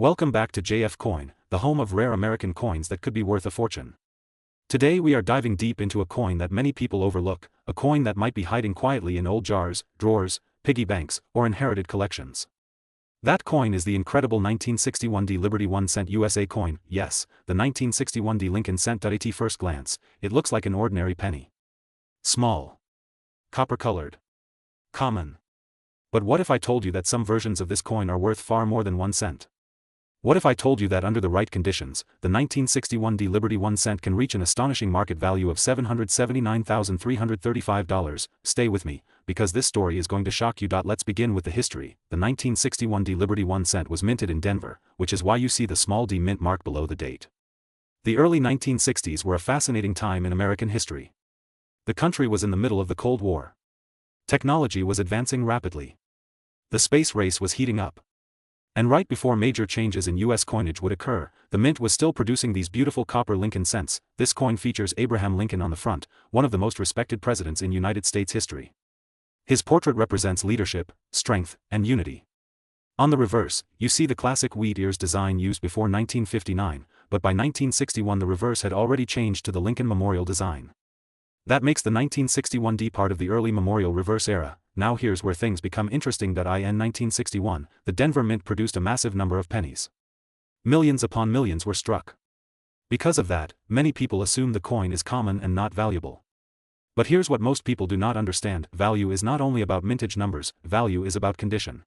Welcome back to JF Coin, the home of rare American coins that could be worth a fortune. Today we are diving deep into a coin that many people overlook, a coin that might be hiding quietly in old jars, drawers, piggy banks, or inherited collections. That coin is the incredible 1961D Liberty 1 cent USA coin. Yes, the 1961D Lincoln cent. At first glance, it looks like an ordinary penny. Small. Copper-colored. Common. But what if I told you that some versions of this coin are worth far more than 1 cent? What if I told you that under the right conditions, the 1961D Liberty 1 cent can reach an astonishing market value of $779,335? Stay with me, because this story is going to shock you. Let's begin with the history. The 1961D Liberty 1 cent was minted in Denver, which is why you see the small d mint mark below the date. The early 1960s were a fascinating time in American history. The country was in the middle of the Cold War. Technology was advancing rapidly. The space race was heating up. And right before major changes in U.S. coinage would occur, the mint was still producing these beautiful copper Lincoln cents. This coin features Abraham Lincoln on the front, one of the most respected presidents in United States history. His portrait represents leadership, strength, and unity. On the reverse, you see the classic wheat ears design used before 1959, but by 1961 the reverse had already changed to the Lincoln Memorial design. That makes the 1961D part of the early Memorial reverse era. Now here's where things become interesting. In 1961, the Denver Mint produced a massive number of pennies. Millions upon millions were struck. Because of that, many people assume the coin is common and not valuable. But here's what most people do not understand: value is not only about mintage numbers, value is about condition.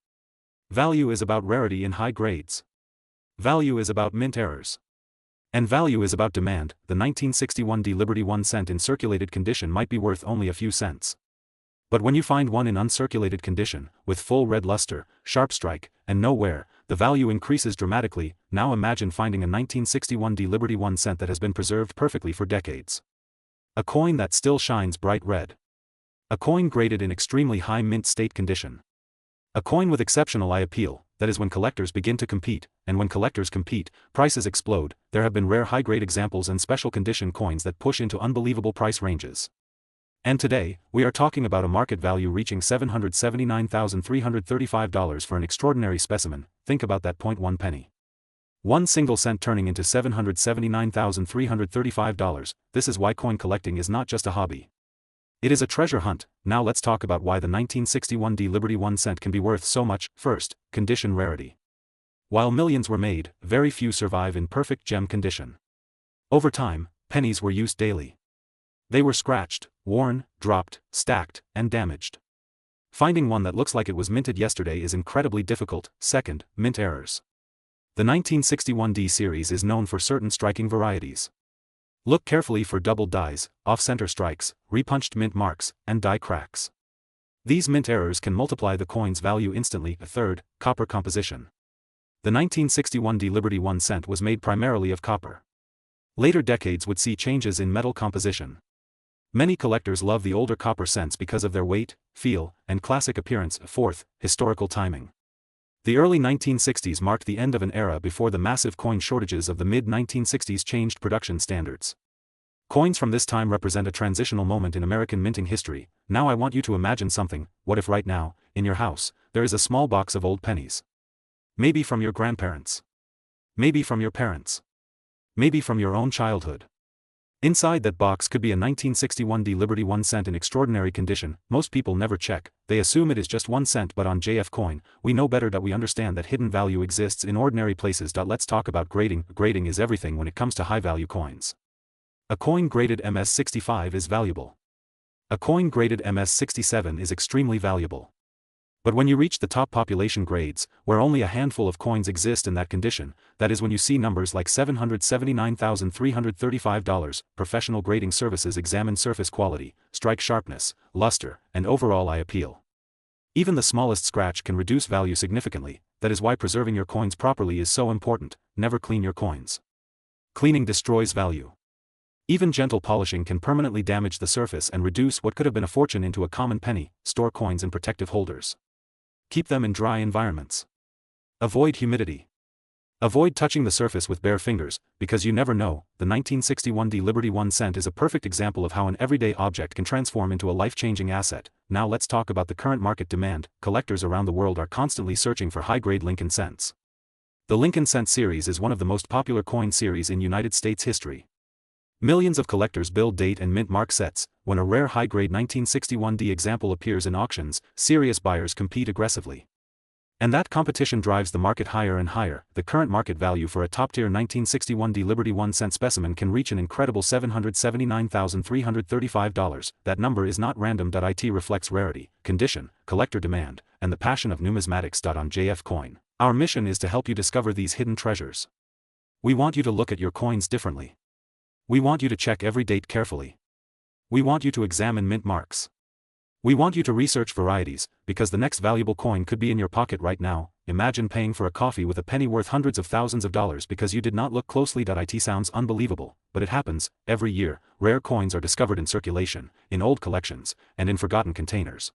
Value is about rarity in high grades. Value is about mint errors. And value is about demand. The 1961D Liberty 1 cent in circulated condition might be worth only a few cents. But when you find one in uncirculated condition, with full red luster, sharp strike, and no wear, the value increases dramatically. Now imagine finding a 1961D Liberty 1 cent that has been preserved perfectly for decades. A coin that still shines bright red. A coin graded in extremely high mint state condition. A coin with exceptional eye appeal. That is when collectors begin to compete, and when collectors compete, prices explode. There have been rare high-grade examples and special condition coins that push into unbelievable price ranges. And today, we are talking about a market value reaching $779,335 for an extraordinary specimen. Think about that. 1 penny. 1 single cent turning into $779,335. This is why coin collecting is not just a hobby. It is a treasure hunt. Now let's talk about why the 1961D Liberty 1 cent can be worth so much. First, condition rarity. While millions were made, very few survive in perfect gem condition. Over time, pennies were used daily. They were scratched, worn, dropped, stacked, and damaged. Finding one that looks like it was minted yesterday is incredibly difficult. Second, mint errors. The 1961D series is known for certain striking varieties. Look carefully for doubled dies, off-center strikes, repunched mint marks, and die cracks. These mint errors can multiply the coin's value instantly. Third, copper composition. The 1961D Liberty 1 cent was made primarily of copper. Later decades would see changes in metal composition. Many collectors love the older copper cents because of their weight, feel, and classic appearance. Fourth, historical timing. The early 1960s marked the end of an era before the massive coin shortages of the mid-1960s changed production standards. Coins from this time represent a transitional moment in American minting history. Now I want you to imagine something. What if right now, in your house, there is a small box of old pennies? Maybe from your grandparents. Maybe from your parents. Maybe from your own childhood. Inside that box could be a 1961D Liberty 1 cent in extraordinary condition. Most people never check. They assume it is just 1 cent, but on JF Coin, we know better. We understand that hidden value exists in ordinary places. Let's talk about grading. Grading is everything when it comes to high-value coins. A coin graded MS65 is valuable. A coin graded MS67 is extremely valuable. But when you reach the top population grades, where only a handful of coins exist in that condition, that is when you see numbers like $779,335. Professional grading services examine surface quality, strike sharpness, luster, and overall eye appeal. Even the smallest scratch can reduce value significantly. That is why preserving your coins properly is so important. Never clean your coins. Cleaning destroys value. Even gentle polishing can permanently damage the surface and reduce what could have been a fortune into a common penny. Store coins in protective holders. Keep them in dry environments. Avoid humidity. Avoid touching the surface with bare fingers, because you never know. The 1961D Liberty 1 cent is a perfect example of how an everyday object can transform into a life-changing asset. Now let's talk about the current market demand. Collectors around the world are constantly searching for high-grade Lincoln cents. The Lincoln Cent series is one of the most popular coin series in United States history. Millions of collectors build date and mint mark sets. When a rare high-grade 1961D example appears in auctions, serious buyers compete aggressively. And that competition drives the market higher and higher. The current market value for a top-tier 1961D Liberty 1 cent specimen can reach an incredible $779,335. That number is not random. It reflects rarity, condition, collector demand, and the passion of numismatics. On JF Coin, our mission is to help you discover these hidden treasures. We want you to look at your coins differently. We want you to check every date carefully. We want you to examine mint marks. We want you to research varieties, because the next valuable coin could be in your pocket right now. Imagine paying for a coffee with a penny worth hundreds of thousands of dollars because you did not look closely. It sounds unbelievable, but it happens. Every year, rare coins are discovered in circulation, in old collections, and in forgotten containers.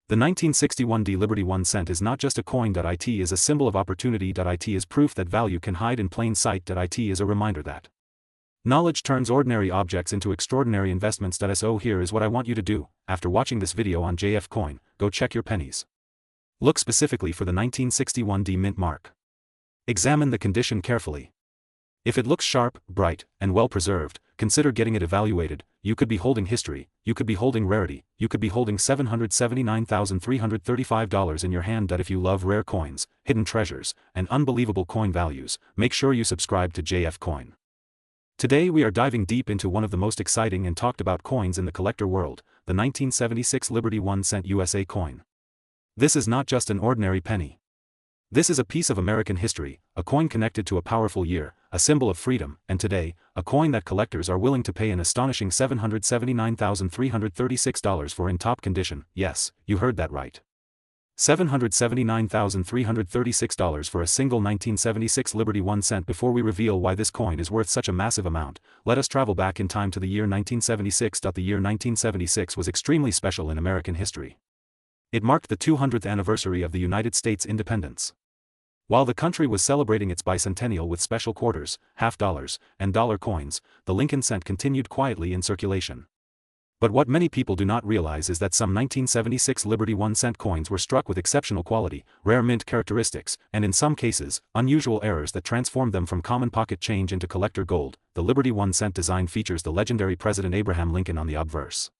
The 1961D Liberty 1 cent is not just a coin. It is a symbol of opportunity. It is proof that value can hide in plain sight. It is a reminder that knowledge turns ordinary objects into extraordinary investments. So here is what I want you to do. After watching this video on JF Coin, go check your pennies. Look specifically for the 1961D mint mark. Examine the condition carefully. If it looks sharp, bright, and well preserved, consider getting it evaluated. You could be holding history, you could be holding rarity, you could be holding $779,335 in your hand. If you love rare coins, hidden treasures, and unbelievable coin values, make sure you subscribe to JF Coin. Today we are diving deep into one of the most exciting and talked about coins in the collector world, the 1976 Liberty 1 cent USA coin. This is not just an ordinary penny. This is a piece of American history, a coin connected to a powerful year, a symbol of freedom, and today, a coin that collectors are willing to pay an astonishing $779,336 for in top condition. Yes, you heard that right. $779,336 for a single 1976 Liberty 1 cent. Before we reveal why this coin is worth such a massive amount, let us travel back in time to the year 1976. The year 1976 was extremely special in American history. It marked the 200th anniversary of the United States independence. While the country was celebrating its bicentennial with special quarters, half dollars, and dollar coins, the Lincoln cent continued quietly in circulation. But what many people do not realize is that some 1976 Liberty 1 cent coins were struck with exceptional quality, rare mint characteristics, and in some cases, unusual errors that transformed them from common pocket change into collector gold. The Liberty 1 cent design features the legendary President Abraham Lincoln on the obverse.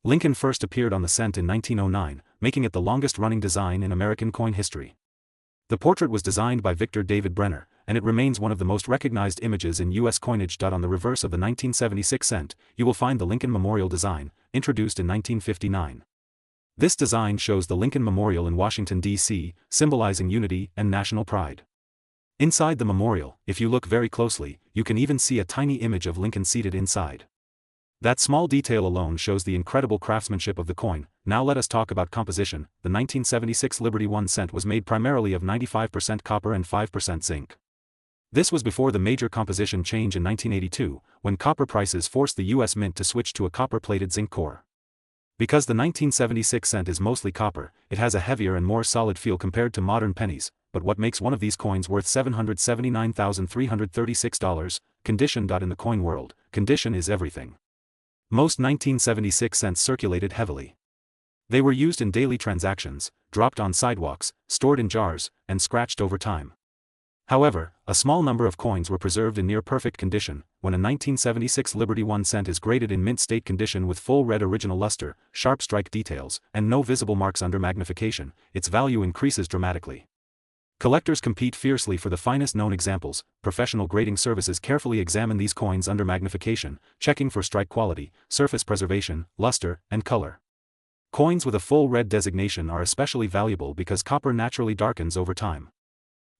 Lincoln first appeared on the cent in 1909, making it the longest-running design in American coin history. The portrait was designed by Victor David Brenner, and it remains one of the most recognized images in U.S. coinage. On the reverse of the 1976 cent, you will find the Lincoln Memorial design, introduced in 1959. This design shows the Lincoln Memorial in Washington, D.C., symbolizing unity and national pride. Inside the memorial, if you look very closely, you can even see a tiny image of Lincoln seated inside. That small detail alone shows the incredible craftsmanship of the coin. Now let us talk about composition. The 1976 Liberty 1 cent was made primarily of 95% copper and 5% zinc. This was before the major composition change in 1982, when copper prices forced the U.S. Mint to switch to a copper-plated zinc core. Because the 1976 cent is mostly copper, it has a heavier and more solid feel compared to modern pennies. But what makes one of these coins worth $779,336? Condition. In the coin world, condition is everything. Most 1976 cents circulated heavily. They were used in daily transactions, dropped on sidewalks, stored in jars, and scratched over time. However, a small number of coins were preserved in near-perfect condition. When a 1976 Liberty 1 cent is graded in mint state condition with full red original luster, sharp strike details, and no visible marks under magnification, its value increases dramatically. Collectors compete fiercely for the finest known examples. Professional grading services carefully examine these coins under magnification, checking for strike quality, surface preservation, luster, and color. Coins with a full red designation are especially valuable because copper naturally darkens over time.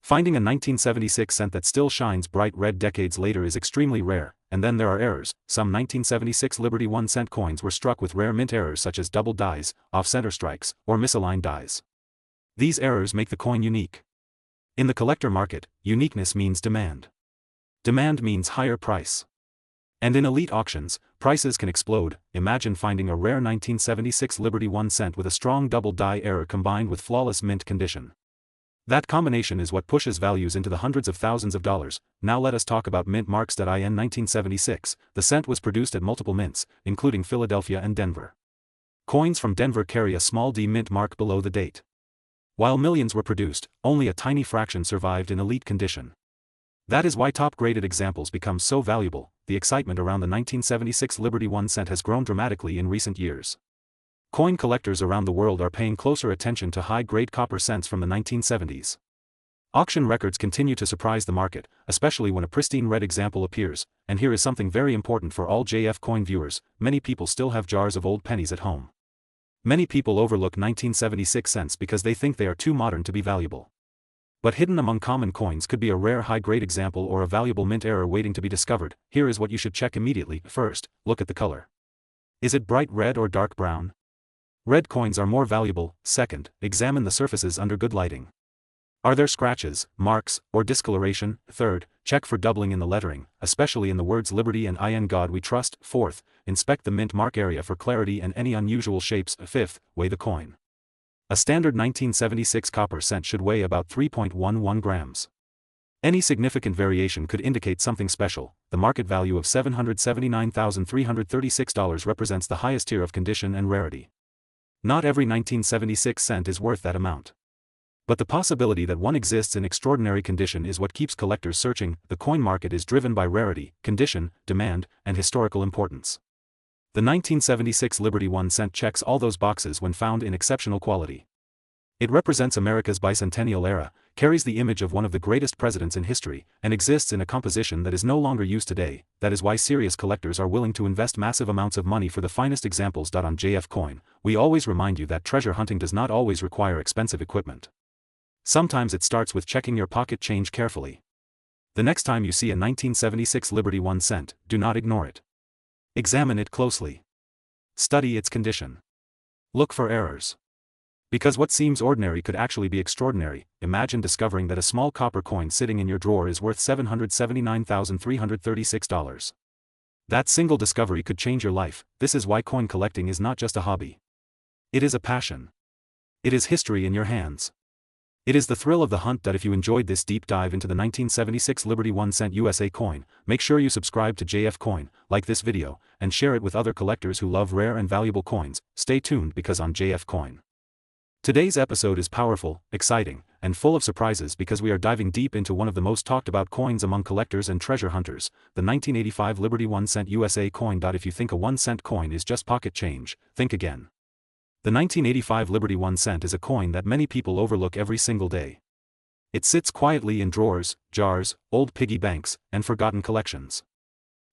Finding a 1976 cent that still shines bright red decades later is extremely rare, and then there are errors. Some 1976 Liberty 1 cent coins were struck with rare mint errors such as double dies, off-center strikes, or misaligned dies. These errors make the coin unique. In the collector market, uniqueness means demand. Demand means higher price. And in elite auctions, prices can explode. Imagine finding a rare 1976 Liberty 1 cent with a strong double die error combined with flawless mint condition. That combination is what pushes values into the hundreds of thousands of dollars. Now let us talk about mint marks. In 1976, the cent was produced at multiple mints, including Philadelphia and Denver. Coins from Denver carry a small D mint mark below the date. While millions were produced, only a tiny fraction survived in elite condition. That is why top-graded examples become so valuable. The excitement around the 1976 Liberty 1 cent has grown dramatically in recent years. Coin collectors around the world are paying closer attention to high-grade copper cents from the 1970s. Auction records continue to surprise the market, especially when a pristine red example appears, and here is something very important for all JF Coin viewers: many people still have jars of old pennies at home. Many people overlook 1976 cents because they think they are too modern to be valuable. But hidden among common coins could be a rare high-grade example or a valuable mint error waiting to be discovered. Here is what you should check immediately. First, look at the color. Is it bright red or dark brown? Red coins are more valuable. Second, examine the surfaces under good lighting. Are there scratches, marks, or discoloration? Third, check for doubling in the lettering, especially in the words Liberty and In God We Trust. Fourth, inspect the mint mark area for clarity and any unusual shapes. Fifth, weigh the coin. A standard 1976 copper cent should weigh about 3.11 grams. Any significant variation could indicate something special. The market value of $779,336 represents the highest tier of condition and rarity. Not every 1976 cent is worth that amount. But the possibility that one exists in extraordinary condition is what keeps collectors searching. The coin market is driven by rarity, condition, demand, and historical importance. The 1976 Liberty 1 cent checks all those boxes when found in exceptional quality. It represents America's bicentennial era, carries the image of one of the greatest presidents in history, and exists in a composition that is no longer used today. That is why serious collectors are willing to invest massive amounts of money for the finest examples. On JF Coin, we always remind you that treasure hunting does not always require expensive equipment. Sometimes it starts with checking your pocket change carefully. The next time you see a 1976 Liberty 1 cent, do not ignore it. Examine it closely. Study its condition. Look for errors. Because what seems ordinary could actually be extraordinary. Imagine discovering that a small copper coin sitting in your drawer is worth $779,336. That single discovery could change your life. This is why coin collecting is not just a hobby. It is a passion. It is history in your hands. It is the thrill of the hunt. If you enjoyed this deep dive into the 1976 Liberty 1 cent USA coin, make sure you subscribe to JF Coin, like this video, and share it with other collectors who love rare and valuable coins. Stay tuned because on JF Coin. Today's episode is powerful, exciting, and full of surprises because we are diving deep into one of the most talked about coins among collectors and treasure hunters, the 1985 Liberty 1 cent USA coin. If you think a 1 cent coin is just pocket change, think again. The 1985 Liberty 1 cent is a coin that many people overlook every single day. It sits quietly in drawers, jars, old piggy banks, and forgotten collections.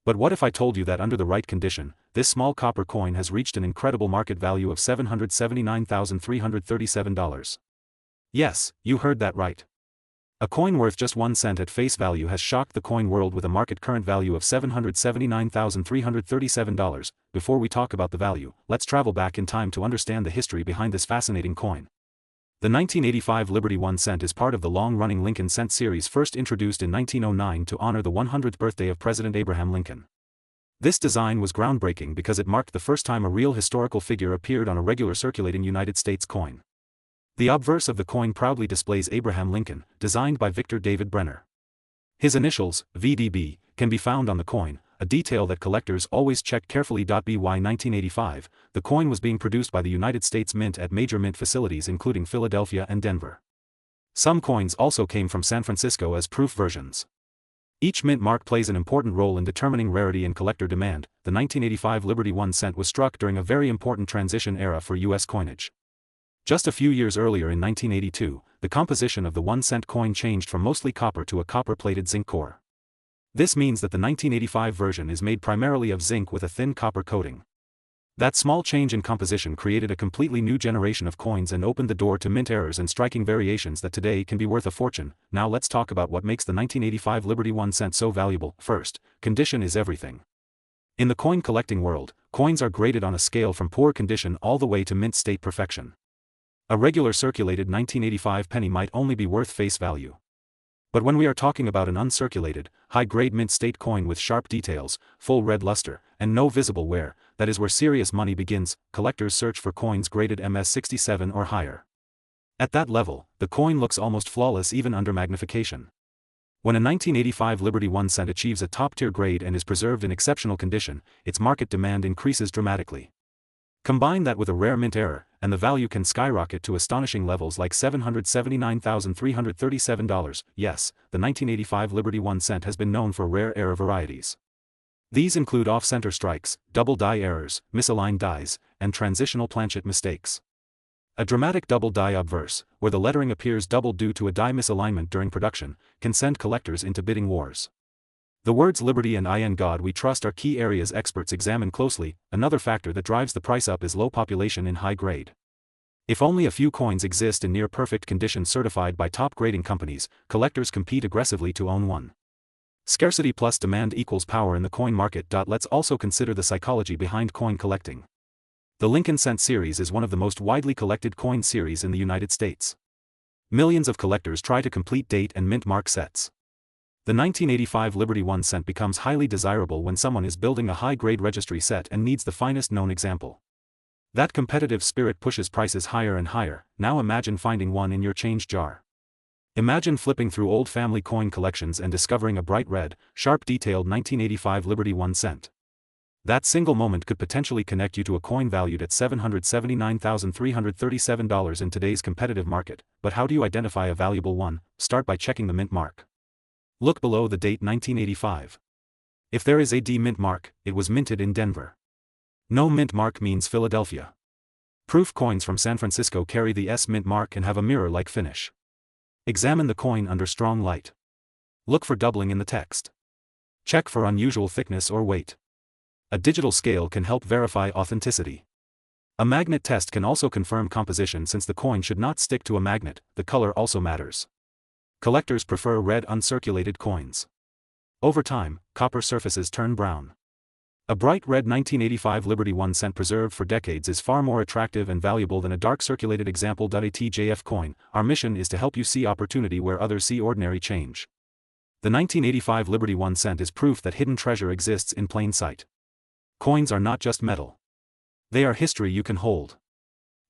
But what if I told you that under the right condition, this small copper coin has reached an incredible market value of $779,337? Yes, you heard that right. A coin worth just 1 cent at face value has shocked the coin world with a market current value of $779,337. Before we talk about the value, let's travel back in time to understand the history behind this fascinating coin. The 1985 Liberty 1 cent is part of the long-running Lincoln cent series, first introduced in 1909 to honor the 100th birthday of President Abraham Lincoln. This design was groundbreaking because it marked the first time a real historical figure appeared on a regular circulating United States coin. The obverse of the coin proudly displays Abraham Lincoln, designed by Victor David Brenner. His initials, VDB, can be found on the coin, a detail that collectors always check carefully. By 1985, the coin was being produced by the United States Mint at major mint facilities including Philadelphia and Denver. Some coins also came from San Francisco as proof versions. Each mint mark plays an important role in determining rarity and collector demand. The 1985 Liberty 1 cent was struck during a very important transition era for U.S. coinage. Just a few years earlier in 1982, the composition of the 1 cent coin changed from mostly copper to a copper-plated zinc core. This means that the 1985 version is made primarily of zinc with a thin copper coating. That small change in composition created a completely new generation of coins and opened the door to mint errors and striking variations that today can be worth a fortune. Now let's talk about what makes the 1985 Liberty 1 cent so valuable. First, condition is everything. In the coin collecting world, coins are graded on a scale from poor condition all the way to mint state perfection. A regular circulated 1985 penny might only be worth face value. But when we are talking about an uncirculated, high-grade mint state coin with sharp details, full red luster, and no visible wear, that is where serious money begins. Collectors search for coins graded MS67 or higher. At that level, the coin looks almost flawless even under magnification. When a 1985 Liberty 1 cent achieves a top-tier grade and is preserved in exceptional condition, its market demand increases dramatically. Combine that with a rare mint error, and the value can skyrocket to astonishing levels like $779,337. Yes, the 1985 Liberty 1 cent has been known for rare error varieties. These include off-center strikes, double die errors, misaligned dies, and transitional planchet mistakes. A dramatic double die obverse, where the lettering appears double due to a die misalignment during production, can send collectors into bidding wars. The words Liberty and In God We Trust are key areas experts examine closely. Another factor that drives the price up is low population in high grade. If only a few coins exist in near-perfect condition certified by top grading companies, collectors compete aggressively to own one. Scarcity plus demand equals power in the coin market. Let's also consider the psychology behind coin collecting. The Lincoln Cent series is one of the most widely collected coin series in the United States. Millions of collectors try to complete date and mint mark sets. The 1985 Liberty 1 cent becomes highly desirable when someone is building a high-grade registry set and needs the finest known example. That competitive spirit pushes prices higher and higher. Now imagine finding one in your change jar. Imagine flipping through old family coin collections and discovering a bright red, sharp detailed 1985 Liberty 1 cent. That single moment could potentially connect you to a coin valued at $779,337 in today's competitive market. But how do you identify a valuable one? Start by checking the mint mark. Look below the date 1985. If there is a D mint mark, it was minted in Denver. No mint mark means Philadelphia. Proof coins from San Francisco carry the S mint mark and have a mirror-like finish. Examine the coin under strong light. Look for doubling in the text. Check for unusual thickness or weight. A digital scale can help verify authenticity. A magnet test can also confirm composition since the coin should not stick to a magnet. The color also matters. Collectors prefer red uncirculated coins. Over time, copper surfaces turn brown. A bright red 1985 Liberty 1 cent preserved for decades is far more attractive and valuable than a dark circulated example. A TJF coin. Our mission is to help you see opportunity where others see ordinary change. The 1985 Liberty 1 cent is proof that hidden treasure exists in plain sight. Coins are not just metal. They are history you can hold.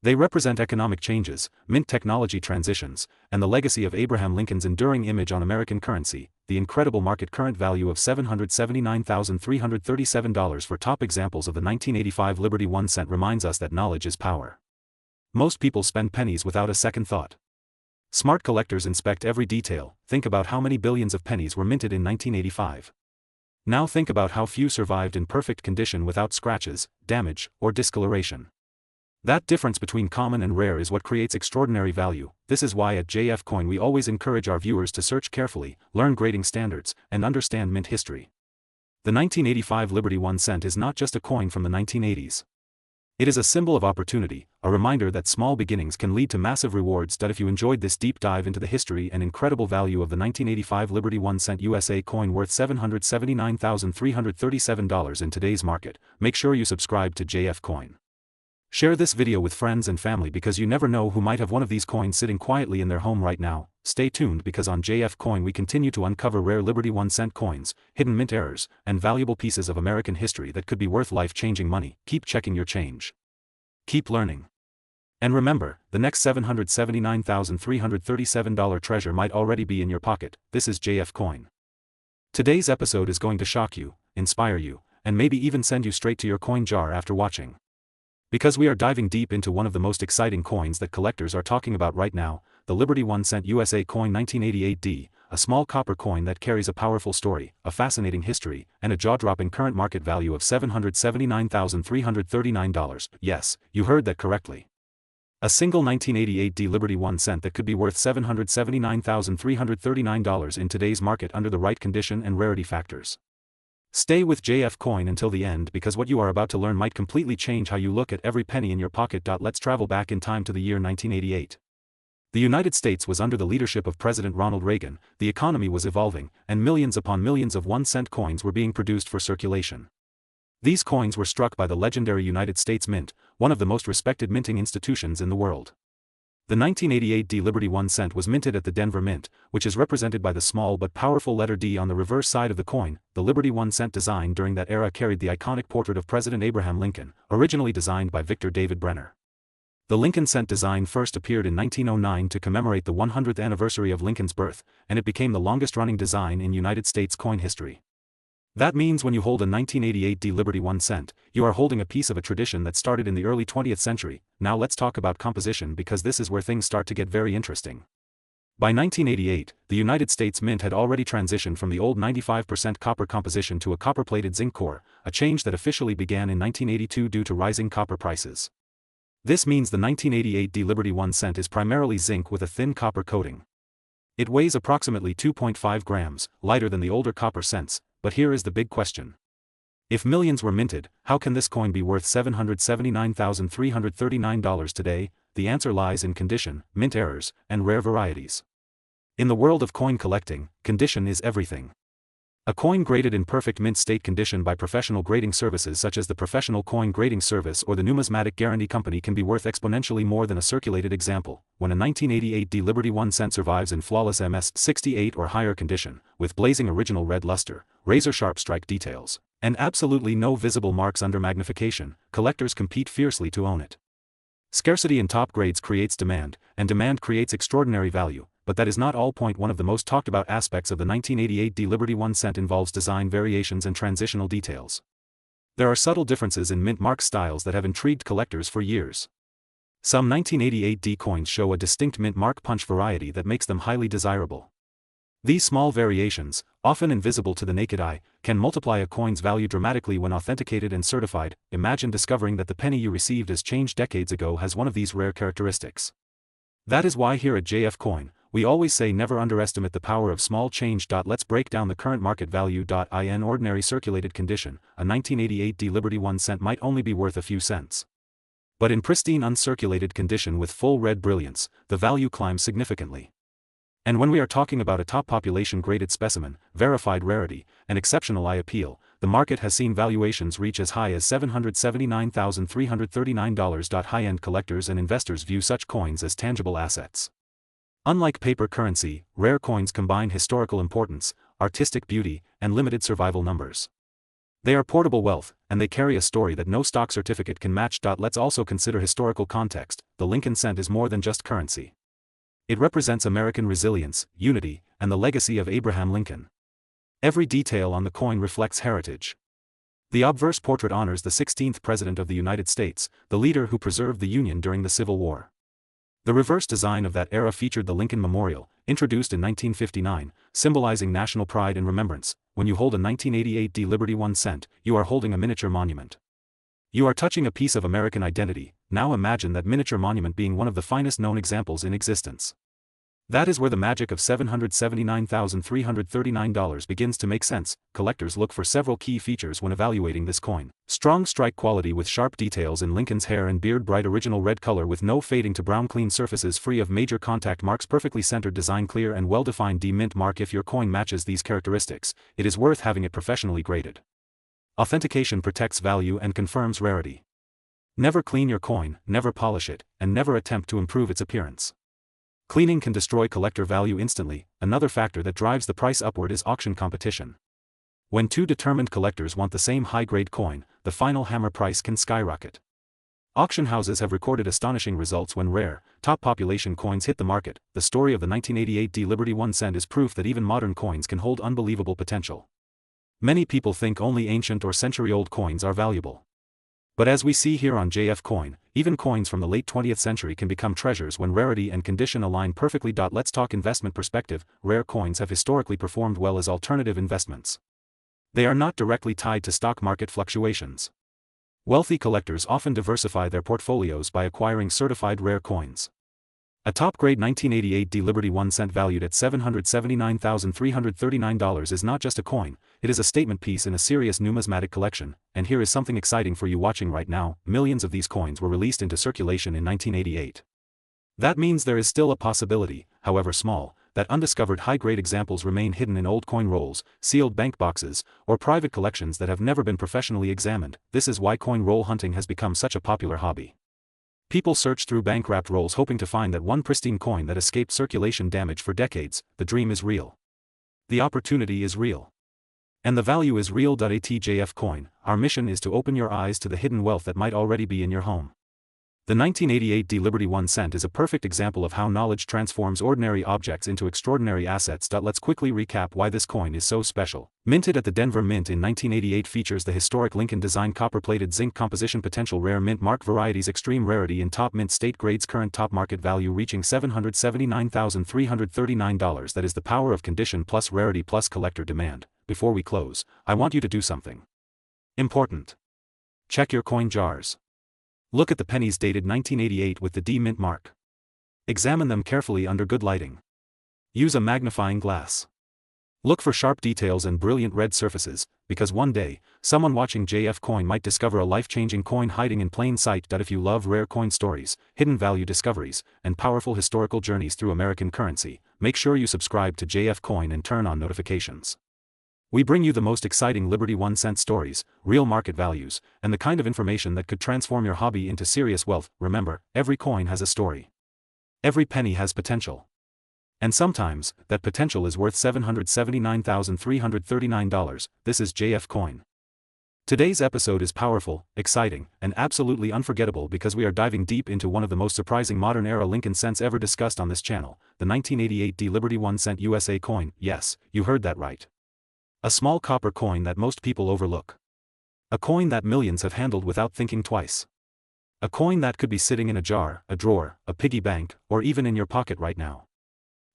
They represent economic changes, mint technology transitions, and the legacy of Abraham Lincoln's enduring image on American currency. The incredible market current value of $779,337 for top examples of the 1985 Liberty 1 cent reminds us that knowledge is power. Most people spend pennies without a second thought. Smart collectors inspect every detail. Think about how many billions of pennies were minted in 1985. Now think about how few survived in perfect condition without scratches, damage, or discoloration. That difference between common and rare is what creates extraordinary value. This is why at JF Coin we always encourage our viewers to search carefully, learn grading standards, and understand mint history. The 1985 Liberty 1 cent is not just a coin from the 1980s. It is a symbol of opportunity, a reminder that small beginnings can lead to massive rewards. If you enjoyed this deep dive into the history and incredible value of the 1985 Liberty 1 cent USA coin worth $779,337 in today's market, make sure you subscribe to JF Coin. Share this video with friends and family because you never know who might have one of these coins sitting quietly in their home right now. Stay tuned because on JF Coin we continue to uncover rare Liberty 1 cent coins, hidden mint errors, and valuable pieces of American history that could be worth life-changing money. Keep checking your change. Keep learning. And remember, the next $779,337 treasure might already be in your pocket. This is JF Coin. Today's episode is going to shock you, inspire you, and maybe even send you straight to your coin jar after watching. Because we are diving deep into one of the most exciting coins that collectors are talking about right now, the Liberty 1 cent USA coin 1988D, a small copper coin that carries a powerful story, a fascinating history, and a jaw-dropping current market value of $779,339. Yes, you heard that correctly. A single 1988D Liberty 1 cent that could be worth $779,339 in today's market under the right condition and rarity factors. Stay with JF Coin until the end because what you are about to learn might completely change how you look at every penny in your pocket. Let's travel back in time to the year 1988. The United States was under the leadership of President Ronald Reagan, the economy was evolving, and millions upon millions of 1-cent coins were being produced for circulation. These coins were struck by the legendary United States Mint, one of the most respected minting institutions in the world. The 1988D Liberty 1 cent was minted at the Denver Mint, which is represented by the small but powerful letter D on the reverse side of the coin. The Liberty 1 cent design during that era carried the iconic portrait of President Abraham Lincoln, originally designed by Victor David Brenner. The Lincoln cent design first appeared in 1909 to commemorate the 100th anniversary of Lincoln's birth, and it became the longest-running design in United States coin history. That means when you hold a 1988 D Liberty 1 cent, you are holding a piece of a tradition that started in the early 20th century. Now let's talk about composition, because this is where things start to get very interesting. By 1988, the United States Mint had already transitioned from the old 95% copper composition to a copper-plated zinc core, a change that officially began in 1982 due to rising copper prices. This means the 1988 D Liberty 1 cent is primarily zinc with a thin copper coating. It weighs approximately 2.5 grams, lighter than the older copper cents, but here is the big question. If millions were minted, how can this coin be worth $779,339 today? The answer lies in condition, mint errors, and rare varieties. In the world of coin collecting, condition is everything. A coin graded in perfect mint state condition by professional grading services such as the Professional Coin Grading Service or the Numismatic Guarantee Company can be worth exponentially more than a circulated example. When a 1988 D Liberty 1 cent survives in flawless MS68 or higher condition, with blazing original red luster, razor-sharp strike details, and absolutely no visible marks under magnification, collectors compete fiercely to own it. Scarcity in top grades creates demand, and demand creates extraordinary value, but that is not all. One of the most talked about aspects of the 1988 D Liberty 1 cent involves design variations and transitional details. There are subtle differences in mint mark styles that have intrigued collectors for years. Some 1988 D coins show a distinct mint mark punch variety that makes them highly desirable. These small variations, often invisible to the naked eye, can multiply a coin's value dramatically when authenticated and certified. Imagine discovering that the penny you received as change decades ago has one of these rare characteristics. That is why here at JF Coin, we always say never underestimate the power of small change. Let's break down the current market value. In ordinary circulated condition, a 1988 D Liberty 1 cent might only be worth a few cents. But in pristine uncirculated condition with full red brilliance, the value climbs significantly. And when we are talking about a top population graded specimen, verified rarity, and exceptional eye appeal, the market has seen valuations reach as high as $779,339. High-end collectors and investors view such coins as tangible assets. Unlike paper currency, rare coins combine historical importance, artistic beauty, and limited survival numbers. They are portable wealth, and they carry a story that no stock certificate can match. Let's also consider historical context. The Lincoln cent is more than just currency. It represents American resilience, unity, and the legacy of Abraham Lincoln. Every detail on the coin reflects heritage. The obverse portrait honors the 16th President of the United States, the leader who preserved the Union during the Civil War. The reverse design of that era featured the Lincoln Memorial, introduced in 1959, symbolizing national pride and remembrance. When you hold a 1988 D Liberty 1 cent, you are holding a miniature monument. You are touching a piece of American identity. Now imagine that miniature monument being one of the finest known examples in existence. That is where the magic of $779,339 begins to make sense. Collectors look for several key features when evaluating this coin. Strong strike quality with sharp details in Lincoln's hair and beard, bright original red color with no fading to brown, clean surfaces free of major contact marks, perfectly centered design, clear and well-defined D mint mark. If your coin matches these characteristics, it is worth having it professionally graded. Authentication protects value and confirms rarity. Never clean your coin, never polish it, and never attempt to improve its appearance. Cleaning can destroy collector value instantly. Another factor that drives the price upward is auction competition. When two determined collectors want the same high-grade coin, the final hammer price can skyrocket. Auction houses have recorded astonishing results when rare, top population coins hit the market. The story of the 1988 D Liberty 1 cent is proof that even modern coins can hold unbelievable potential. Many people think only ancient or century-old coins are valuable. But as we see here on JF Coin, even coins from the late 20th century can become treasures when rarity and condition align perfectly. Let's talk investment perspective. Rare coins have historically performed well as alternative investments. They are not directly tied to stock market fluctuations. Wealthy collectors often diversify their portfolios by acquiring certified rare coins. A top-grade 1988 D Liberty 1 cent valued at $779,339 is not just a coin, it is a statement piece in a serious numismatic collection. And here is something exciting for you watching right now: millions of these coins were released into circulation in 1988. That means there is still a possibility, however small, that undiscovered high-grade examples remain hidden in old coin rolls, sealed bank boxes, or private collections that have never been professionally examined. This is why coin roll hunting has become such a popular hobby. People search through bank-wrapped rolls hoping to find that one pristine coin that escaped circulation damage for decades. The dream is real. The opportunity is real. And the value is real. At JF Coin, our mission is to open your eyes to the hidden wealth that might already be in your home. The 1988 D Liberty 1 cent is a perfect example of how knowledge transforms ordinary objects into extraordinary assets. Let's quickly recap why this coin is so special. Minted at the Denver Mint in 1988, features the historic Lincoln design, copper-plated zinc composition, potential rare mint mark varieties, extreme rarity in top mint state grades, current top market value reaching $779,339. That is the power of condition plus rarity plus collector demand. Before we close, I want you to do something important. Check your coin jars. Look at the pennies dated 1988 with the D mint mark. Examine them carefully under good lighting. Use a magnifying glass. Look for sharp details and brilliant red surfaces, because one day, someone watching JF Coin might discover a life-changing coin hiding in plain sight. If you love rare coin stories, hidden value discoveries, and powerful historical journeys through American currency, make sure you subscribe to JF Coin and turn on notifications. We bring you the most exciting Liberty 1 cent stories, real market values, and the kind of information that could transform your hobby into serious wealth. Remember, every coin has a story. Every penny has potential. And sometimes, that potential is worth $779,339. This is JF Coin. Today's episode is powerful, exciting, and absolutely unforgettable because we are diving deep into one of the most surprising modern-era Lincoln cents ever discussed on this channel, the 1988 D Liberty 1 cent USA coin. Yes, you heard that right. A small copper coin that most people overlook. A coin that millions have handled without thinking twice. A coin that could be sitting in a jar, a drawer, a piggy bank, or even in your pocket right now.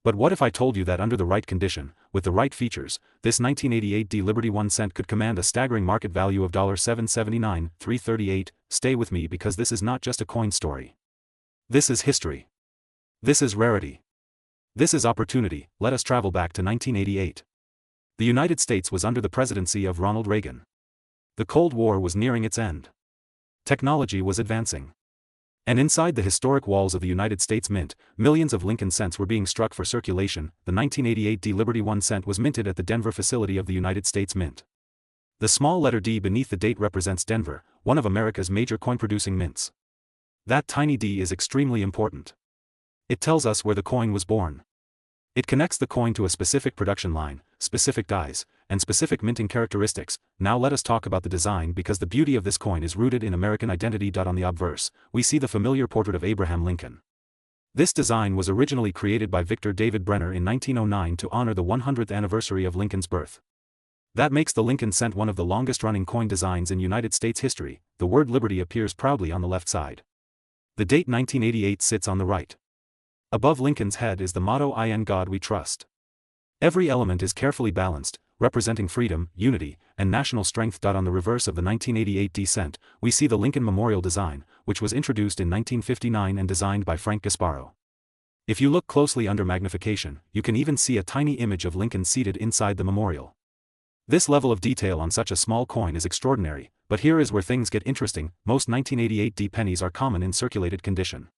But what if I told you that under the right condition, with the right features, this 1988 D Liberty 1 cent could command a staggering market value of $779,338? Stay with me because this is not just a coin story. This is history. This is rarity. This is opportunity. Let us travel back to 1988. The United States was under the presidency of Ronald Reagan. The Cold War was nearing its end. Technology was advancing. And inside the historic walls of the United States Mint, millions of Lincoln cents were being struck for circulation. The 1988 D Liberty 1 cent was minted at the Denver facility of the United States Mint. The small letter D beneath the date represents Denver, one of America's major coin-producing mints. That tiny D is extremely important. It tells us where the coin was born. It connects the coin to a specific production line, specific dies, and specific minting characteristics. Now let us talk about the design because the beauty of this coin is rooted in American identity. On the obverse, we see the familiar portrait of Abraham Lincoln. This design was originally created by Victor David Brenner in 1909 to honor the 100th anniversary of Lincoln's birth. That makes the Lincoln cent one of the longest-running coin designs in United States history. The word Liberty appears proudly on the left side. The date 1988 sits on the right. Above Lincoln's head is the motto "In God We Trust." Every element is carefully balanced, representing freedom, unity, and national strength. On the reverse of the 1988 D cent, we see the Lincoln Memorial design, which was introduced in 1959 and designed by Frank Gasparo. If you look closely under magnification, you can even see a tiny image of Lincoln seated inside the memorial. This level of detail on such a small coin is extraordinary, but here is where things get interesting. Most 1988 D pennies are common in circulated condition.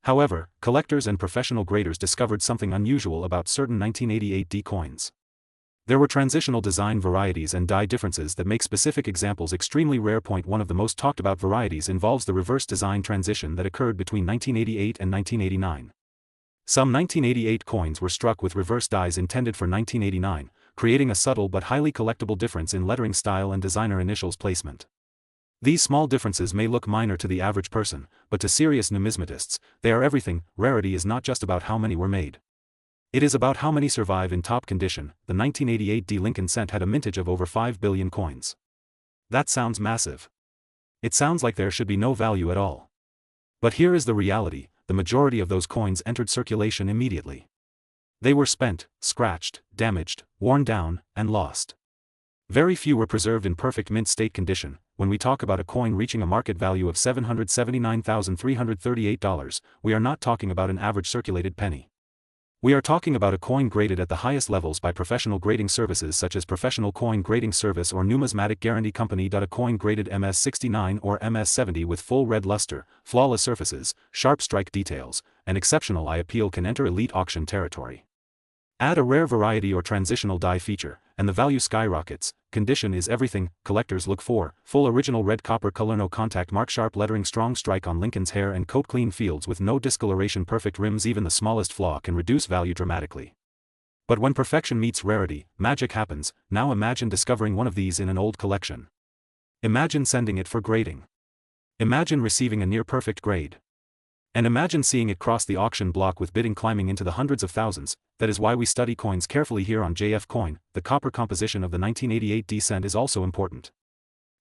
However, collectors and professional graders discovered something unusual about certain 1988 D coins. There were transitional design varieties and die differences that make specific examples extremely rare. One of the most talked about varieties involves the reverse design transition that occurred between 1988 and 1989. Some 1988 coins were struck with reverse dies intended for 1989, creating a subtle but highly collectible difference in lettering style and designer initials placement. These small differences may look minor to the average person, but to serious numismatists, they are everything. Rarity is not just about how many were made. It is about how many survive in top condition. The 1988 D Lincoln cent had a mintage of over 5 billion coins. That sounds massive. It sounds like there should be no value at all. But here is the reality: the majority of those coins entered circulation immediately. They were spent, scratched, damaged, worn down, and lost. Very few were preserved in perfect mint state condition. When we talk about a coin reaching a market value of $779,338, we are not talking about an average circulated penny. We are talking about a coin graded at the highest levels by professional grading services such as Professional Coin Grading Service or Numismatic Guarantee Company. A coin graded MS69 or MS70 with full red luster, flawless surfaces, sharp strike details, and exceptional eye appeal can enter elite auction territory. Add a rare variety or transitional die feature, and the value skyrockets. Condition is everything. Collectors look for full original red copper color, no contact mark, sharp lettering, strong strike on Lincoln's hair and coat, clean fields with no discoloration, perfect rims. Even the smallest flaw can reduce value dramatically. But when perfection meets rarity, magic happens. Now imagine discovering one of these in an old collection. Imagine sending it for grading. Imagine receiving a near-perfect grade. And imagine seeing it cross the auction block with bidding climbing into the hundreds of thousands. That is why we study coins carefully here on JF Coin. The copper composition of the 1988 D cent is also important.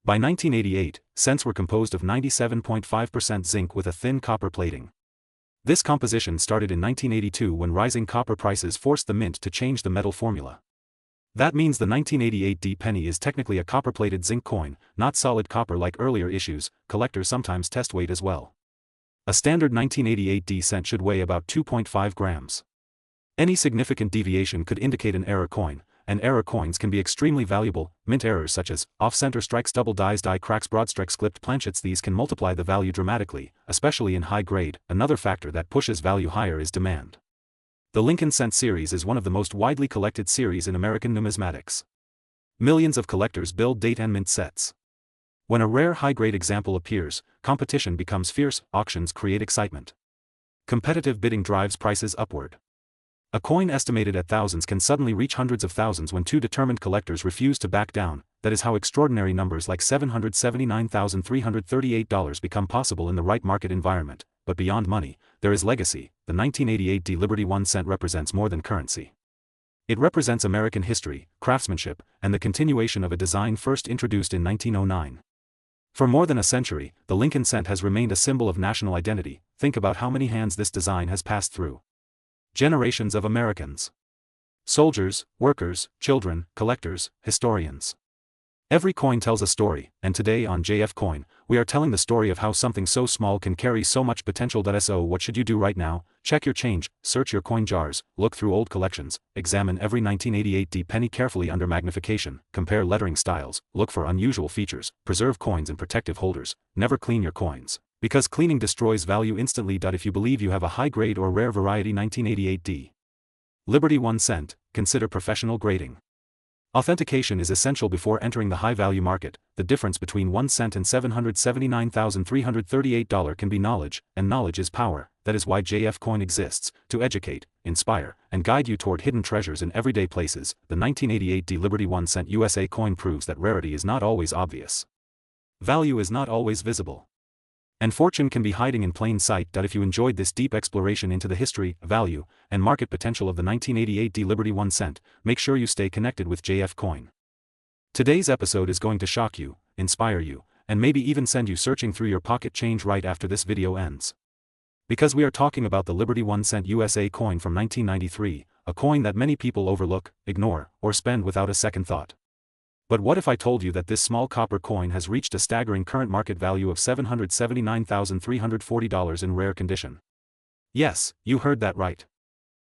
By 1988, cents were composed of 97.5% zinc with a thin copper plating. This composition started in 1982 when rising copper prices forced the mint to change the metal formula. That means the 1988 D penny is technically a copper-plated zinc coin, not solid copper like earlier issues. Collectors sometimes test weight as well. A standard 1988 D cent should weigh about 2.5 grams. Any significant deviation could indicate an error coin, and error coins can be extremely valuable. Mint errors such as off-center strikes, double dies, die cracks, broad strikes, clipped planchets, these can multiply the value dramatically, especially in high grade. Another factor that pushes value higher is demand. The Lincoln Cent series is one of the most widely collected series in American numismatics. Millions of collectors build date and mint sets. When a rare high-grade example appears, competition becomes fierce, auctions create excitement. Competitive bidding drives prices upward. A coin estimated at thousands can suddenly reach hundreds of thousands when two determined collectors refuse to back down. That is how extraordinary numbers like $779,338 become possible in the right market environment. But beyond money, there is legacy. The 1988 D Liberty 1 cent represents more than currency. It represents American history, craftsmanship, and the continuation of a design first introduced in 1909. For more than a century, the Lincoln cent has remained a symbol of national identity. Think about how many hands this design has passed through. Generations of Americans. Soldiers, workers, children, collectors, historians. Every coin tells a story, and today on JF Coin, we are telling the story of how something so small can carry so much potential. So what should you do right now? Check your change, search your coin jars, look through old collections, examine every 1988 D penny carefully under magnification, compare lettering styles, look for unusual features, preserve coins in protective holders, never clean your coins, because cleaning destroys value instantly. If you believe you have a high-grade or rare variety 1988 D Liberty 1 cent, consider professional grading. Authentication is essential before entering the high-value market. The difference between 1 cent and $779,338 can be knowledge, and knowledge is power. That is why JF Coin exists, to educate, inspire, and guide you toward hidden treasures in everyday places. The 1988 D Liberty 1 cent USA coin proves that rarity is not always obvious. Value is not always visible. And fortune can be hiding in plain sight. If you enjoyed this deep exploration into the history, value, and market potential of the 1988 D Liberty 1 cent, make sure you stay connected with JF Coin. Today's episode is going to shock you, inspire you, and maybe even send you searching through your pocket change right after this video ends. Because we are talking about the Liberty 1 cent USA coin from 1993, a coin that many people overlook, ignore, or spend without a second thought. But what if I told you that this small copper coin has reached a staggering current market value of $779,340 in rare condition? Yes, you heard that right.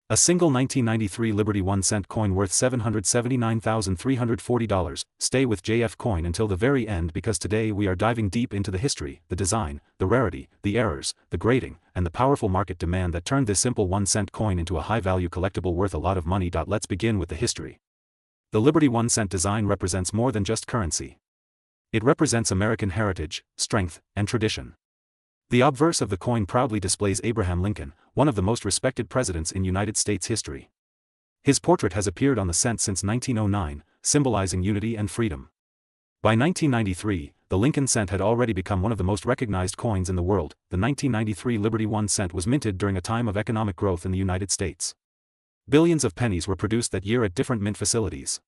A single 1993 Liberty 1 cent coin worth $779,340. Stay with JF Coin until the very end, because today we are diving deep into the history, the design, the rarity, the errors, the grading, and the powerful market demand that turned this simple 1 cent coin into a high-value collectible worth a lot of money. Let's begin with the history. The Liberty 1 cent design represents more than just currency. It represents American heritage, strength, and tradition. The obverse of the coin proudly displays Abraham Lincoln, one of the most respected presidents in United States history. His portrait has appeared on the cent since 1909, symbolizing unity and freedom. By 1993, the Lincoln cent had already become one of the most recognized coins in the world. The 1993 Liberty 1 cent was minted during a time of economic growth in the United States. Billions of pennies were produced that year at different mint facilities.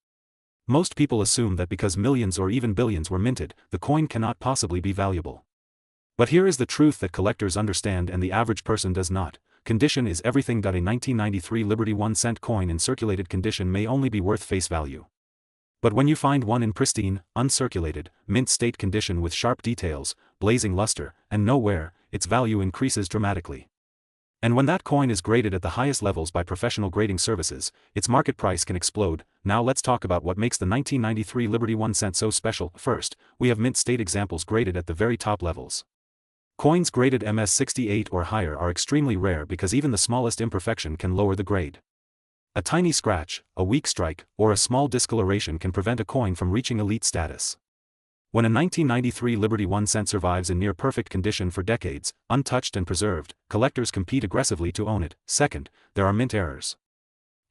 Most people assume that because millions or even billions were minted, the coin cannot possibly be valuable. But here is the truth that collectors understand and the average person does not. Condition is everything. A 1993 Liberty 1 cent coin in circulated condition may only be worth face value. But when you find one in pristine, uncirculated, mint state condition with sharp details, blazing luster, and no wear, its value increases dramatically. And when that coin is graded at the highest levels by professional grading services, its market price can explode. Now let's talk about what makes the 1993 Liberty 1 cent so special. First, we have mint state examples graded at the very top levels. Coins graded MS-68 or higher are extremely rare because even the smallest imperfection can lower the grade. A tiny scratch, a weak strike, or a small discoloration can prevent a coin from reaching elite status. When a 1993 Liberty 1 cent survives in near-perfect condition for decades, untouched and preserved, collectors compete aggressively to own it. Second, there are mint errors.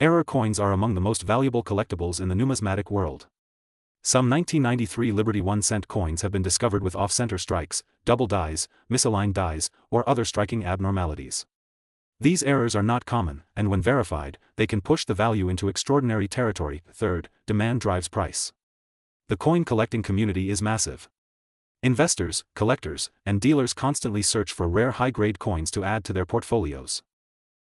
Error coins are among the most valuable collectibles in the numismatic world. Some 1993 Liberty 1-cent coins have been discovered with off-center strikes, double dies, misaligned dies, or other striking abnormalities. These errors are not common, and when verified, they can push the value into extraordinary territory. Third, demand drives price. The coin collecting community is massive. Investors, collectors, and dealers constantly search for rare high-grade coins to add to their portfolios.